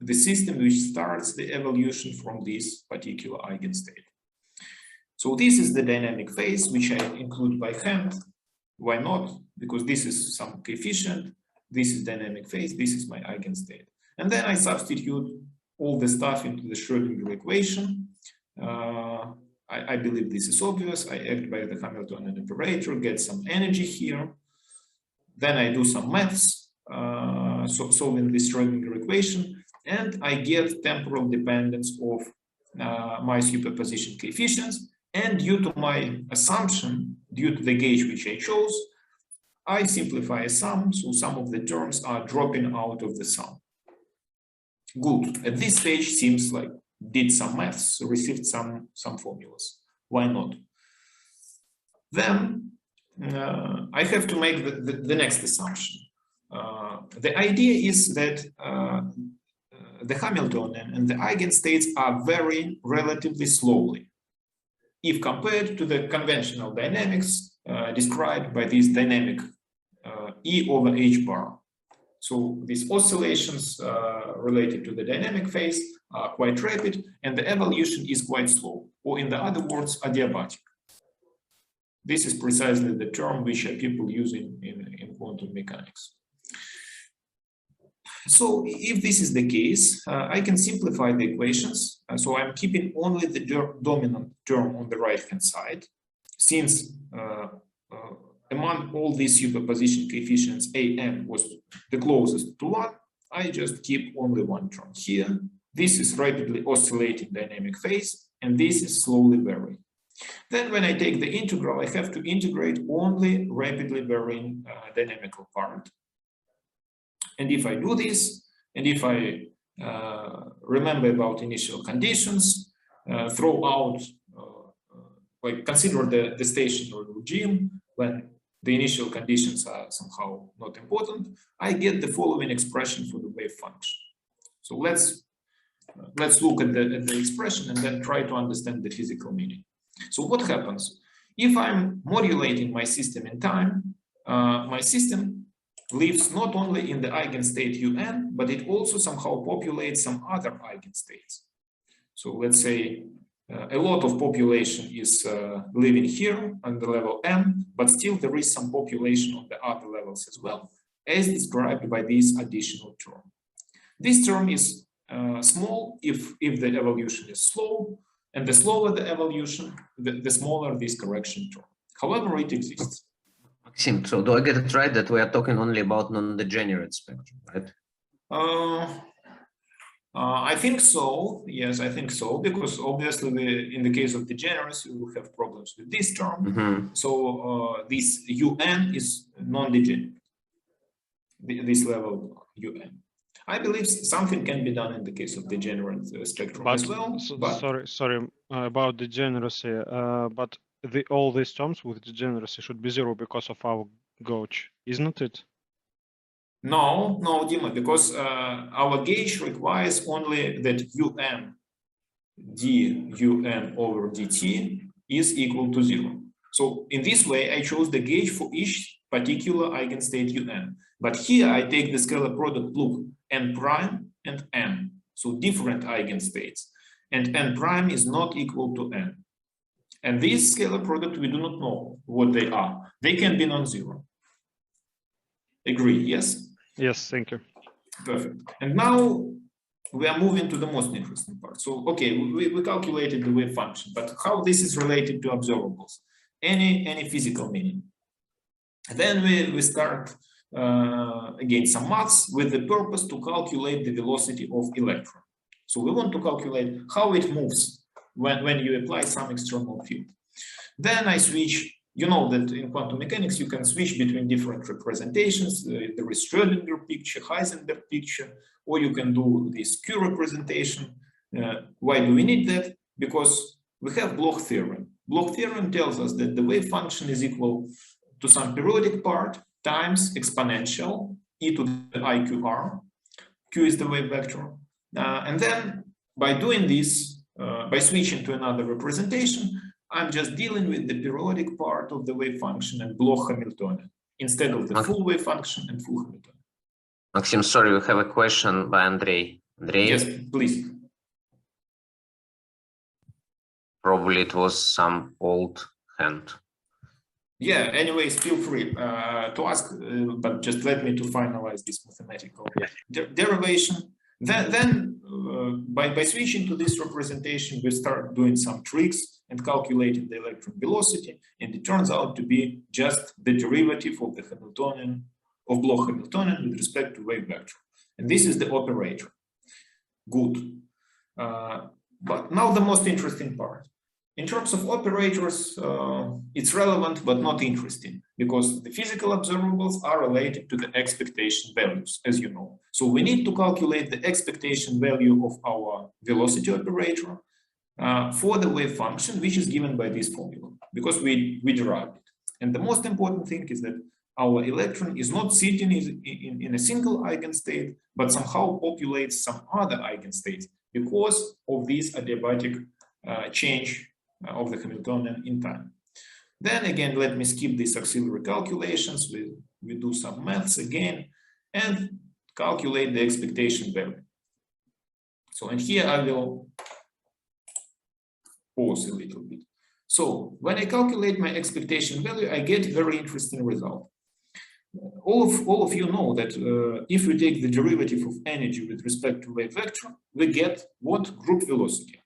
[SPEAKER 2] the system which starts the evolution from this particular eigenstate. So this is the dynamic phase, which I include by hand. Why not? Because this is some coefficient. This is dynamic phase, this is my eigenstate. And then I substitute all the stuff into the Schrödinger equation. I believe this is obvious. I act by the Hamiltonian operator, get some energy here. Then I do some maths, solving this Schrödinger equation, and I get temporal dependence of my superposition coefficients. And due to my assumption, due to the gauge which I chose, I simplify a sum, so some of the terms are dropping out of the sum. Good. At this stage, seems like did some maths, received some formulas. Why not? Then I have to make the next assumption. The idea is that the Hamiltonian and the eigenstates are varying relatively slowly if compared to the conventional dynamics described by this dynamic E over h bar. So these oscillations related to the dynamic phase are quite rapid, and the evolution is quite slow, or in the other words, adiabatic. This is precisely the term which people use in quantum mechanics. So if this is the case, I can simplify the equations. So I'm keeping only the dominant term on the right-hand side, since among all these superposition coefficients, Am was the closest to 1, I just keep only one term here. This is rapidly oscillating dynamic phase, and this is slowly varying. Then when I take the integral, I have to integrate only rapidly varying dynamical part. And if I do this, and if I remember about initial conditions, throw out, like consider the stationary regime when the initial conditions are somehow not important, I get the following expression for the wave function. So let's look at the expression and then try to understand the physical meaning. So what happens? If I'm modulating my system in time, my system lives not only in the eigenstate un, but it also somehow populates some other eigenstates. So let's say a lot of population is living here on the level m, but still there is some population on the other levels as well, as described by this additional term. This term is small if the evolution is slow, and the slower the evolution, the smaller this correction term. However, it exists.
[SPEAKER 1] Maxim, so do I get it right that we are talking only about non-degenerate spectrum, right?
[SPEAKER 2] I think so. Yes, I think so, because obviously in the case of degeneracy, we will have problems with this term. So this un is non-degenerate, this level un. I believe something can be done in the case of degenerate spectrum as well.
[SPEAKER 4] Sorry about degeneracy, but all these terms with degeneracy should be 0 because of our gauge, isn't it?
[SPEAKER 2] No, Dima, because our gauge requires only that un over dt is equal to 0. So in this way, I chose the gauge for each particular eigenstate un. But here I take the scalar product, look, n prime and n, so different eigenstates, and n prime is not equal to n. And this scalar product, we do not know what they are. They can be non-zero. Agree, yes?
[SPEAKER 4] Yes, thank you.
[SPEAKER 2] Perfect. And now we are moving to the most interesting part. So, okay, we calculated the wave function, but how this is related to observables? Any physical meaning? And then we start again some maths with the purpose to calculate the velocity of electron. So we want to calculate how it moves when you apply some external field. Then I switch. You know that in quantum mechanics, you can switch between different representations. There is Schrödinger picture, Heisenberg picture, or you can do this Q representation. Why do we need that? Because we have Bloch theorem. Bloch theorem tells us that the wave function is equal to some periodic part times exponential e to the iqr. Q is the wave vector. And then by doing this, by switching to another representation, I'm just dealing with the periodic part of the wave function and Bloch Hamiltonian instead of the full wave function and full Hamiltonian.
[SPEAKER 1] Maxim, sorry, we have a question by Andrei. Andrei?
[SPEAKER 2] Yes, please.
[SPEAKER 1] Probably it was some old hand.
[SPEAKER 2] Yeah, anyways, feel free to ask, but just let me to finalize this mathematical derivation. By switching to this representation, we start doing some tricks and calculating the electron velocity, and it turns out to be just the derivative of the Hamiltonian, of Bloch Hamiltonian with respect to wave vector. And this is the operator. Good. But now the most interesting part. In terms of operators, it's relevant but not interesting, because the physical observables are related to the expectation values, as you know. So we need to calculate the expectation value of our velocity operator for the wave function, which is given by this formula, because we derived it. And the most important thing is that our electron is not sitting in a single eigenstate, but somehow populates some other eigenstates because of this adiabatic change of the Hamiltonian in time. Then again, let me skip these auxiliary calculations. We do some maths again and calculate the expectation value. So, and here I will pause a little bit. So when I calculate my expectation value, I get very interesting result. All of you know that if we take the derivative of energy with respect to wave vector, we get what? Group velocity.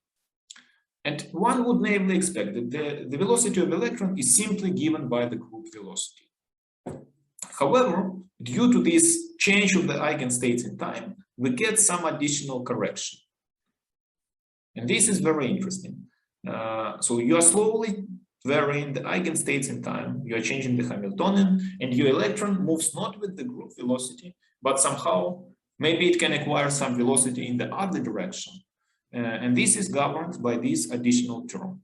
[SPEAKER 2] And one would naively expect that the velocity of electron is simply given by the group velocity. However, due to this change of the eigenstates in time, we get some additional correction. And this is very interesting. So you are slowly varying the eigenstates in time, you are changing the Hamiltonian, and your electron moves not with the group velocity, but somehow maybe it can acquire some velocity in the other direction. And this is governed by this additional term,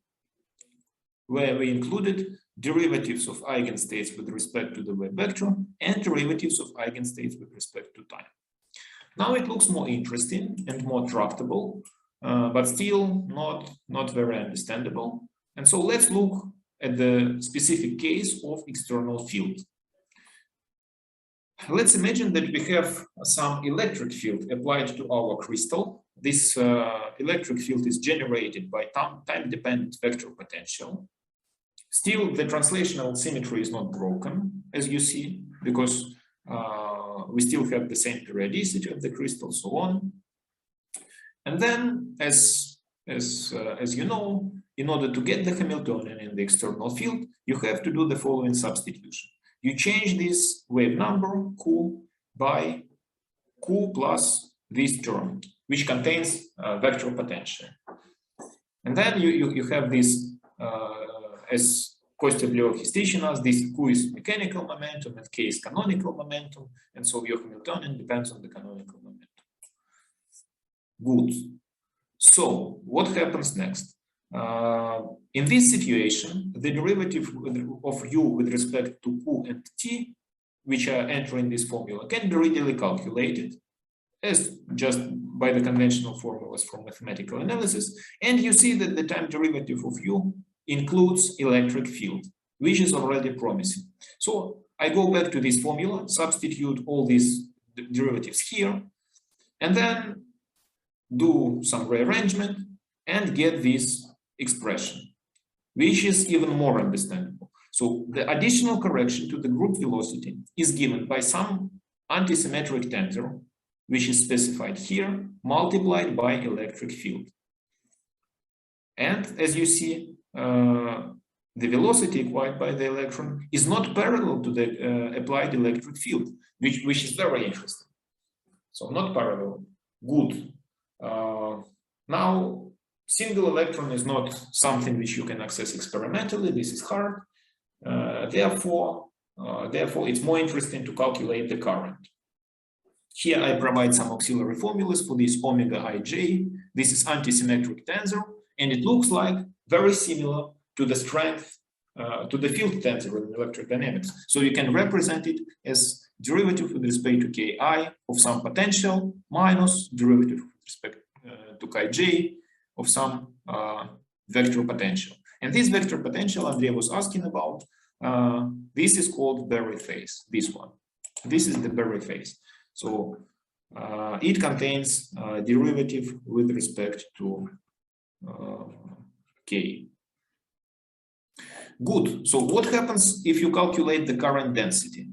[SPEAKER 2] where we included derivatives of eigenstates with respect to the wave vector and derivatives of eigenstates with respect to time. Now it looks more interesting and more tractable, but still not very understandable. And so let's look at the specific case of external field. Let's imagine that we have some electric field applied to our crystal. This electric field is generated by time-dependent vector potential. Still, the translational symmetry is not broken, as you see, because we still have the same periodicity of the crystal, so on. And then, as you know, in order to get the Hamiltonian in the external field, you have to do the following substitution. You change this wave number Q by Q plus this term, which contains vector potential. And then you have this, as Kostya Bleoch is teaching us, this Q is mechanical momentum and K is canonical momentum, and so your Hamiltonian depends on the canonical momentum. Good. So what happens next? In this situation, the derivative of u with respect to Q and T, which are entering this formula, can be readily calculated as just by the conventional formulas from mathematical analysis. And you see that the time derivative of u includes electric field, which is already promising. So I go back to this formula, substitute all these derivatives here, and then do some rearrangement and get this expression, which is even more understandable. So the additional correction to the group velocity is given by some antisymmetric tensor, which is specified here, multiplied by electric field. And as you see, the velocity acquired by the electron is not parallel to the applied electric field, which is very interesting. So not parallel. Good. Now, single electron is not something which you can access experimentally. This is hard. Therefore, it's more interesting to calculate the current. Here I provide some auxiliary formulas for this omega ij. This is antisymmetric tensor, and it looks like very similar to the strength, to the field tensor in electrodynamics. So you can represent it as derivative with respect to Ki of some potential minus derivative with respect to Kj of some vector potential. And this vector potential Andrei was asking about, this is called Berry phase, this one. This is the Berry phase. So it contains derivative with respect to K. Good. So what happens if you calculate the current density?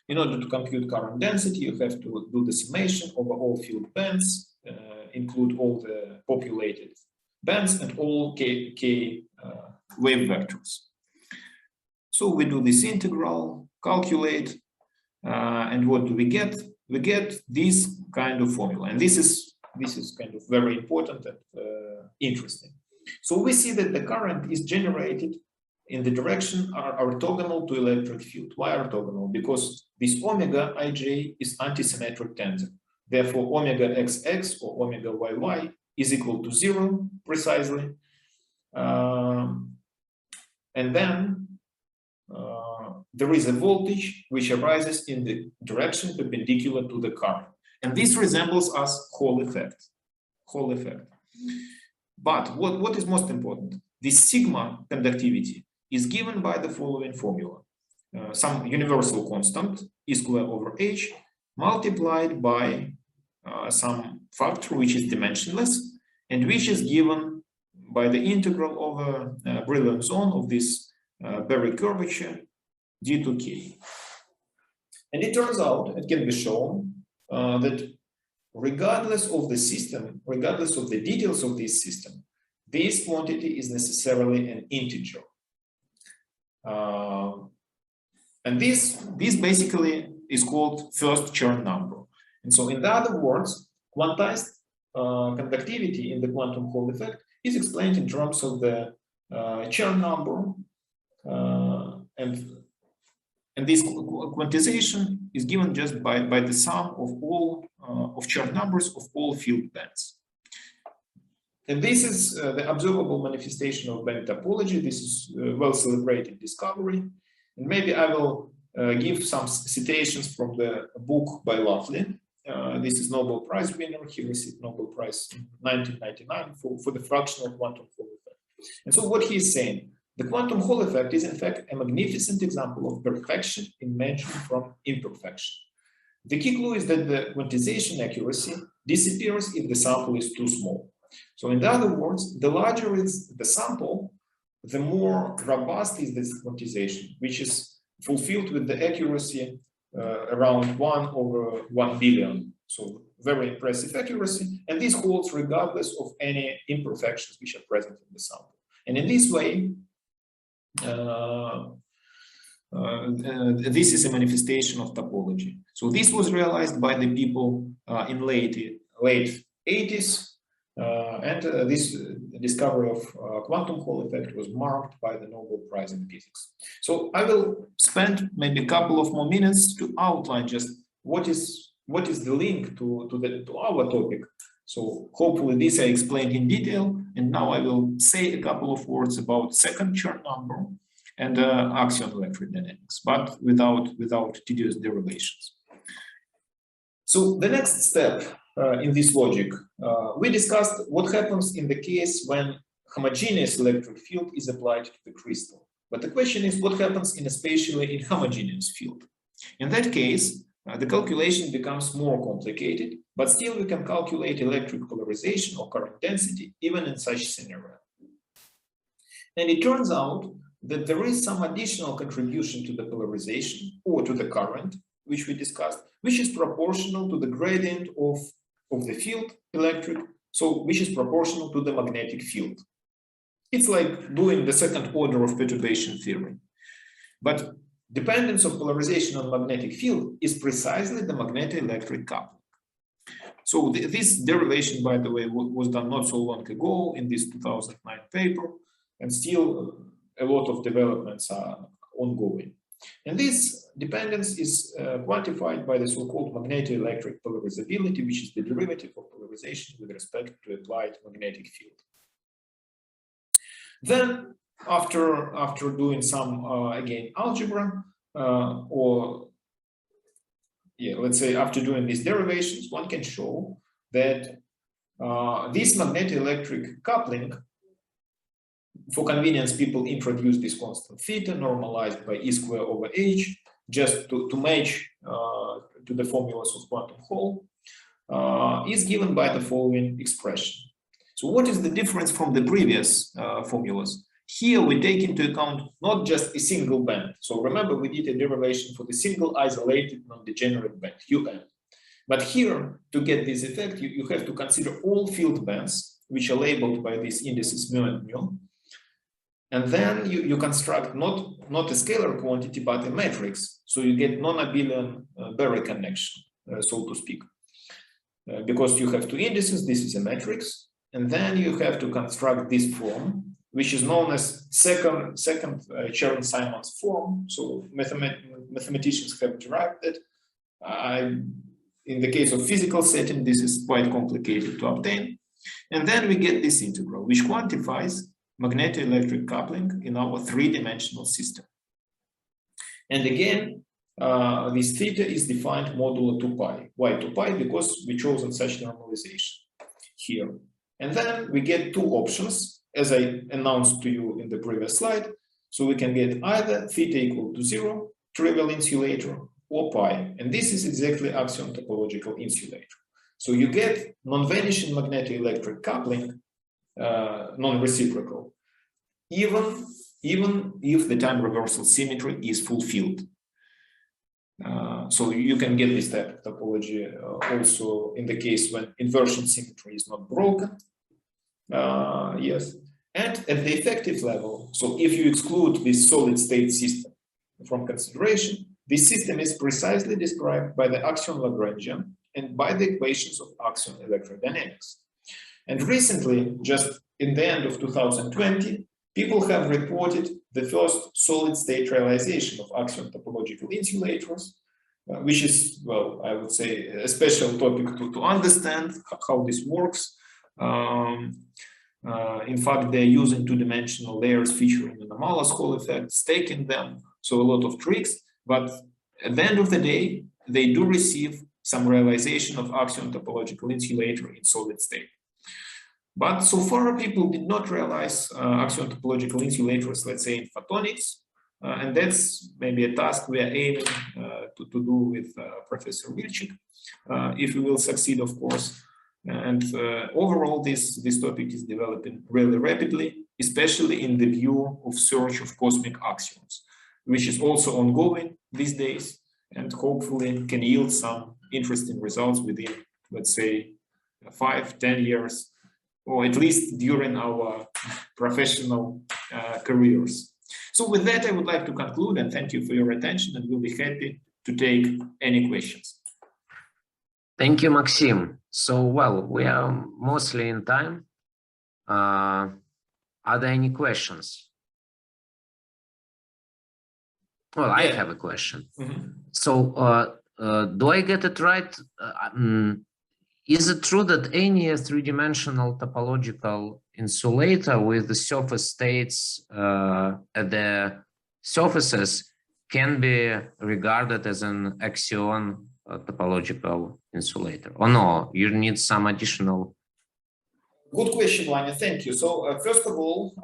[SPEAKER 2] In order to compute current density, you have to do the summation over all field bands include all the populated bands and all k wave vectors. So we do this integral, calculate, and what do we get? We get this kind of formula, and this is kind of very important and interesting. So we see that the current is generated in the direction are orthogonal to electric field. Why orthogonal? Because this omega ij is antisymmetric tensor. Therefore, omega xx or omega yy is equal to 0 precisely. And then there is a voltage which arises in the direction perpendicular to the current. And this resembles us Hall effect. Hall effect. But what is most important? This sigma conductivity is given by the following formula. Some universal constant, E square over H, multiplied by some factor which is dimensionless, and which is given by the integral over Brillouin zone of this Berry curvature d to k. And it turns out, it can be shown that regardless of the system, regardless of the details of this system, this quantity is necessarily an integer. And this basically is called first Chern number. And so in other words, quantized conductivity in the quantum Hall effect is explained in terms of the Chern number, and this quantization is given just by the sum of all of Chern numbers of all field bands. And this is the observable manifestation of band topology. This is a well-celebrated discovery. And maybe I will give some citations from the book by Laughlin. This is Nobel Prize winner. He received Nobel Prize in 1999 for the fractional quantum Hall effect. And so what he is saying, the quantum Hall effect is in fact a magnificent example of perfection emerging from imperfection. The key clue is that the quantization accuracy disappears if the sample is too small. So in other words, the larger is the sample, the more robust is this quantization, which is fulfilled with the accuracy around 1 over 1 billion. So very impressive accuracy. And this holds regardless of any imperfections which are present in the sample. And in this way, this is a manifestation of topology. So this was realized by the people in late 80s. And this discovery of quantum Hall effect was marked by the Nobel Prize in Physics. So I will spend maybe a couple of more minutes to outline just what is the link to our topic. So hopefully this I explained in detail, and now I will say a couple of words about second Chern number and Axion electrodynamics, but without tedious derivations. So the next step in this logic, we discussed what happens in the case when homogeneous electric field is applied to the crystal. But the question is what happens in a spatially inhomogeneous field. In that case, the calculation becomes more complicated, but still we can calculate electric polarization or current density even in such scenario. And it turns out that there is some additional contribution to the polarization or to the current, which we discussed, which is proportional to the gradient of the field electric, so which is proportional to the magnetic field. It's like doing the second order of perturbation theory. But dependence of polarization on magnetic field is precisely the magneto-electric coupling. So this derivation, by the way, was done not so long ago in this 2009 paper, and still a lot of developments are ongoing. And this dependence is quantified by the so-called magneto-electric polarizability, which is the derivative of polarization with respect to applied magnetic field. Then, after doing some, again, algebra, let's say after doing these derivations, one can show that this magneto-electric coupling, for convenience, people introduce this constant theta normalized by E square over H, just to match to the formulas of quantum Hall, is given by the following expression. So what is the difference from the previous formulas? Here we take into account not just a single band. So remember, we did a derivation for the single isolated non-degenerate band, UN. But here, to get this effect, you have to consider all field bands, which are labeled by these indices mu and mu. And then you construct not a scalar quantity, but a matrix. So you get non-abelian Berry connection, so to speak. Because you have two indices, this is a matrix. And then you have to construct this form, which is known as second Chern-Simons form. So mathematicians have derived it. In the case of physical setting, this is quite complicated to obtain. And then we get this integral, which quantifies magneto-electric coupling in our three-dimensional system. And again, this theta is defined modulo 2 pi. Why 2 pi? Because we chosen such normalization here. And then we get two options, as I announced to you in the previous slide. So we can get either theta equal to 0, trivial insulator, or pi. And this is exactly Axion topological insulator. So you get non-vanishing magneto-electric coupling, non-reciprocal, even if the time reversal symmetry is fulfilled. So you can get this type of topology also in the case when inversion symmetry is not broken. Yes, and at the effective level, so if you exclude this solid state system from consideration, this system is precisely described by the Axion Lagrangian and by the equations of Axion electrodynamics. And recently, just in the end of 2020, people have reported the first solid state realization of Axion topological insulators, which is, well, I would say a special topic to understand how this works. In fact, they're using two-dimensional layers featuring anomalous Hall effect, staking them, so a lot of tricks. But at the end of the day, they do receive some realization of Axion topological insulator in solid state. But so far, people did not realize Axion topological insulators, let's say in photonics. And that's maybe a task we are aiming to do with Professor Wilczek, if we will succeed, of course. And overall, this topic is developing really rapidly, especially in the view of search of cosmic axions, which is also ongoing these days and hopefully can yield some interesting results within, let's say, 5-10 years, or at least during our professional careers. So with that, I would like to conclude and thank you for your attention, and we'll be happy to take any questions.
[SPEAKER 1] Thank you, Maxim. So, well, we are mostly in time. Are there any questions? Well, I have a question. So, do I get it right? Is it true that any three-dimensional topological insulator with the surface states at the surfaces can be regarded as an Axion topological insulator? Or no, you need some additional?
[SPEAKER 2] Good question, Vanya, thank you. So first of all,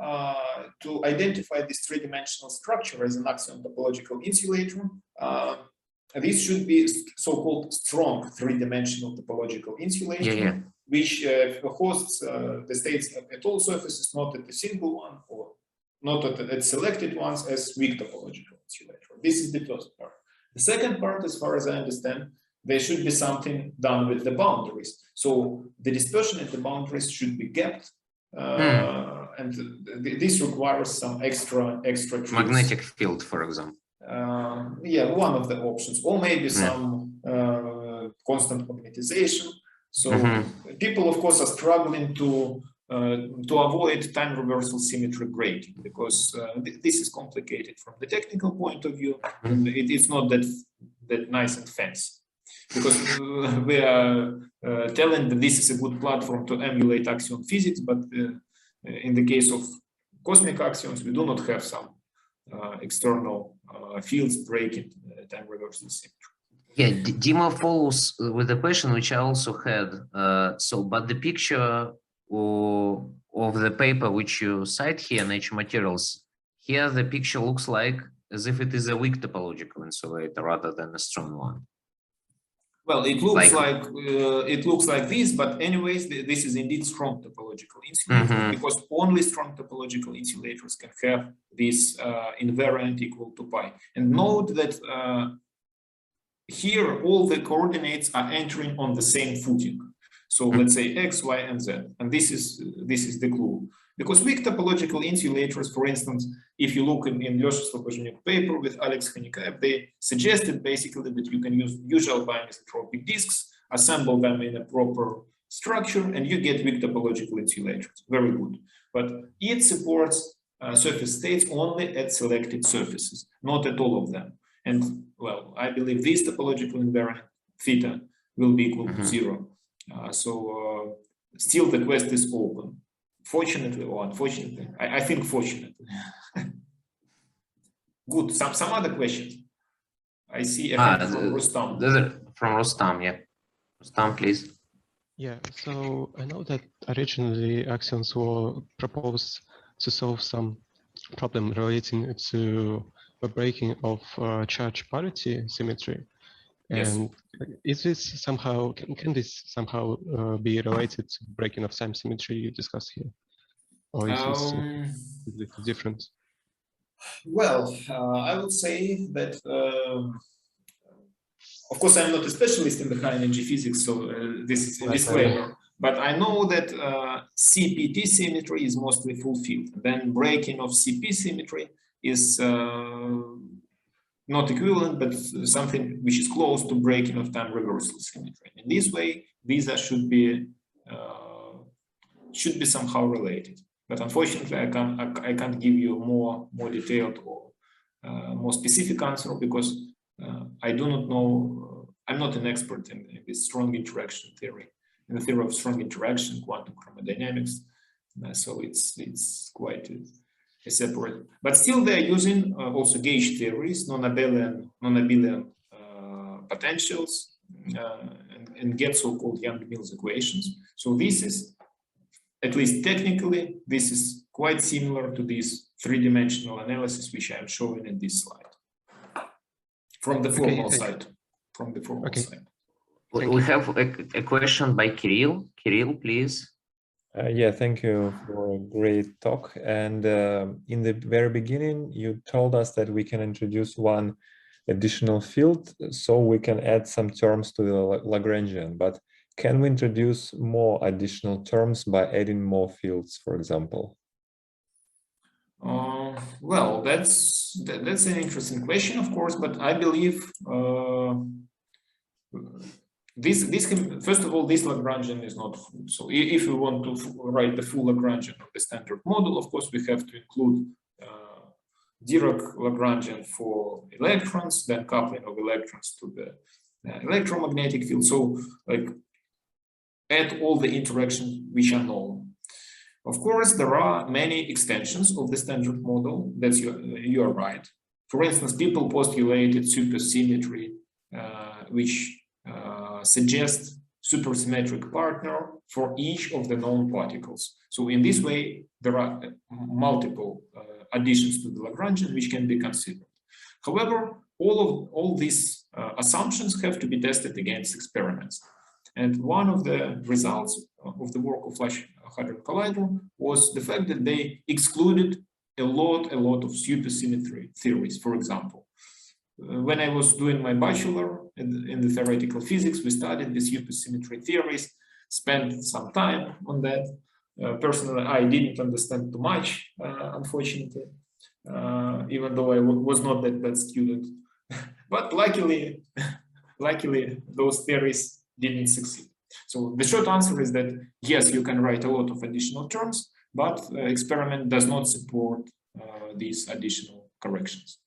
[SPEAKER 2] to identify this three-dimensional structure as an Axion topological insulator, this should be so-called strong three-dimensional topological insulator, which hosts the states at all surfaces, not at a single one or not at selected ones as weak topological insulator. This is the first part. The second part, as far as I understand, there should be something done with the boundaries. So the dispersion at the boundaries should be kept, and this requires some extra tricks.
[SPEAKER 1] Magnetic field, for example.
[SPEAKER 2] Yeah, one of the options, or maybe some constant magnetization. So people, of course, are struggling to avoid time reversal symmetry grading, because this is complicated from the technical point of view. It is not that nice and fancy, because we are telling that this is a good platform to emulate axion physics, but in the case of cosmic axions, we do not have some external fields breaking time reversal symmetry.
[SPEAKER 1] Yeah, Dima follows with the question which I also had. But the picture of the paper which you cite here, Nature Materials, here the picture looks like as if it is a weak topological insulator rather than a strong one.
[SPEAKER 2] Well, it looks like this, but anyways, this is indeed strong topological insulator, because only strong topological insulators can have this invariant equal to pi. And note that here all the coordinates are entering on the same footing. So let's say X, Y, and Z, and this is the clue. Because weak topological insulators, for instance, if you look in Losha's paper with Alex Hanikaev, they suggested basically that you can use usual bianisotropic disks, assemble them in a proper structure, and you get weak topological insulators. Very good. But it supports surface states only at selected surfaces, not at all of them. And well, I believe this topological invariant theta will be equal to 0. So still the quest is open. Fortunately or unfortunately, I think fortunately. Good. Some other questions. I see from Rustam.
[SPEAKER 1] From Rustam, yeah. Rustam, please.
[SPEAKER 7] Yeah, so I know that originally Axions were proposed to solve some problem relating to the breaking of charge parity symmetry. And is this somehow, can this somehow be related to breaking of time symmetry you discussed here? Or is this different?
[SPEAKER 2] Well, I would say that, of course, I'm not a specialist in the high energy physics, so this is a disclaimer. But I know that CPT symmetry is mostly fulfilled. Then breaking of CP symmetry is not equivalent, but something which is close to breaking of time reversal symmetry. In this way, these should be somehow related. But unfortunately, I can't give you more detailed or more specific answer because I do not know. I'm not an expert in this strong interaction theory, in the theory of strong interaction, quantum chromodynamics. So it's quite a separate. But still, they're using also gauge theories, non-abelian potentials, and get so-called Young-Mills equations. So this is, at least technically, this is quite similar to this three-dimensional analysis which I am showing in this slide. From the formal side. From the formal side.
[SPEAKER 1] We have a question by Kirill. Kirill, please.
[SPEAKER 8] Yeah, thank you for a great talk. And in the very beginning, you told us that we can introduce one additional field, so we can add some terms to the Lagrangian. But can we introduce more additional terms by adding more fields, for example?
[SPEAKER 2] Well, that's an interesting question, of course, but I believe this can, first of all, this Lagrangian is not full. So if we want to write the full Lagrangian of the standard model, of course, we have to include Dirac Lagrangian for electrons, then coupling of electrons to the electromagnetic field. So like add all the interactions which are known. Of course, there are many extensions of the standard model. That's you are right. For instance, people postulated supersymmetry, which suggests supersymmetric partner for each of the known particles. So in this way, there are multiple additions to the Lagrangian which can be considered. However, all these assumptions have to be tested against experiments. And one of the results of the work of Large Hadron Collider was the fact that they excluded a lot of supersymmetry theories. For example, when I was doing my bachelor in the theoretical physics, we studied the supersymmetry theories, spent some time on that. Personally, I didn't understand too much, unfortunately, even though I was not that bad student. But luckily, those theories didn't succeed. So the short answer is that yes, you can write a lot of additional terms, but experiment does not support these additional corrections.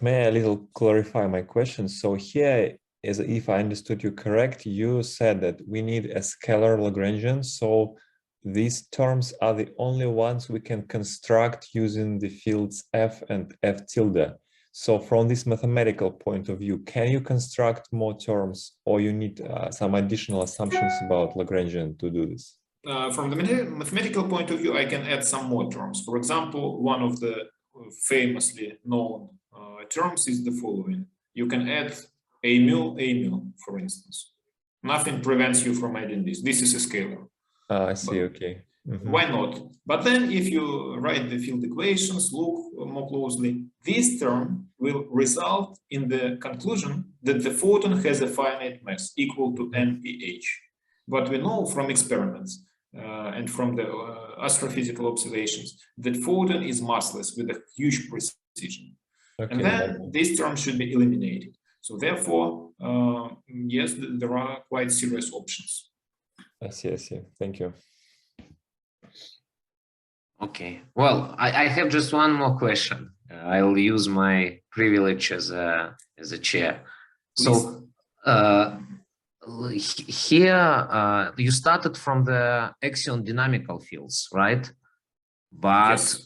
[SPEAKER 8] May I a little clarify my question? So here, as if I understood you correct, you said that we need a scalar Lagrangian. So these terms are the only ones we can construct using the fields F and F tilde. So from this mathematical point of view, can you construct more terms, or you need some additional assumptions about Lagrangian to do this?
[SPEAKER 2] From the mathematical point of view, I can add some more terms. For example, one of the famously known terms is the following. You can add a mu, for instance. Nothing prevents you from adding this. This is a scalar.
[SPEAKER 8] I see, okay.
[SPEAKER 2] Why not? But then if you write the field equations, look more closely, this term will result in the conclusion that the photon has a finite mass equal to mph. But we know from experiments and from the astrophysical observations that photon is massless with a huge precision.
[SPEAKER 8] Okay.
[SPEAKER 2] And then this term should be eliminated. So therefore, yes, there are quite serious options.
[SPEAKER 8] I see. Thank you.
[SPEAKER 1] Okay. Well, I have just one more question. I'll use my privilege as a chair. So here you started from the Axion dynamical fields, right? But
[SPEAKER 2] Yes.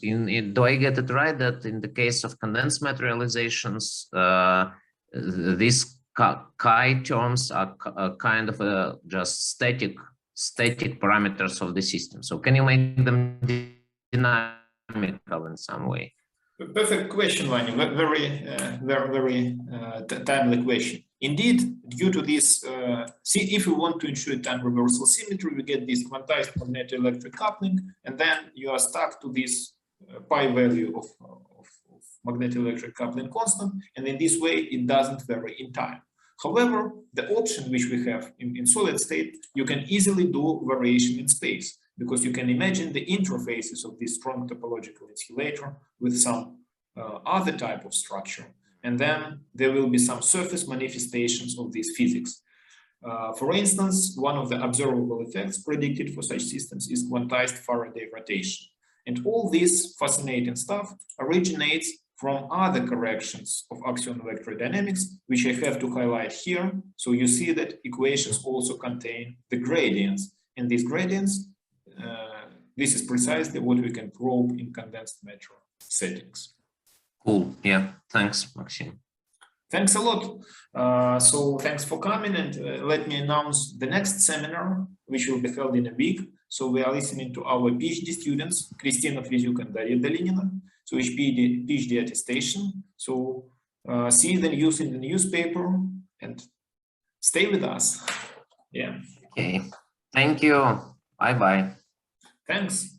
[SPEAKER 1] Do I get it right that in the case of condensed materializations, these chi terms are kind of just static parameters of the system? So can you make them dynamical in some way?
[SPEAKER 2] Perfect question, Vanya. Very timely question. Indeed, due to this, see, if you want to ensure time reversal symmetry, we get this quantized magneto-electric coupling, and then you are stuck to this pi value of magneto-electric coupling constant, and in this way, it doesn't vary in time. However, the option which we have in solid state, you can easily do variation in space, because you can imagine the interfaces of this strong topological insulator with some other type of structure. And then there will be some surface manifestations of these physics. For instance, one of the observable effects predicted for such systems is quantized Faraday rotation. And all this fascinating stuff originates from other corrections of Axion electrodynamics, which I have to highlight here. So you see that equations also contain the gradients. And these gradients, this is precisely what we can probe in condensed matter settings.
[SPEAKER 1] Cool. Yeah. Thanks, Maxim.
[SPEAKER 2] Thanks a lot. So thanks for coming, and let me announce the next seminar, which will be held in a week. So we are listening to our PhD students, Kristina Flizyuk and Daria Dolinina, so it's PhD attestation. So see the news in the newspaper and stay with us. Yeah.
[SPEAKER 1] Okay. Thank you. Bye-bye.
[SPEAKER 2] Thanks.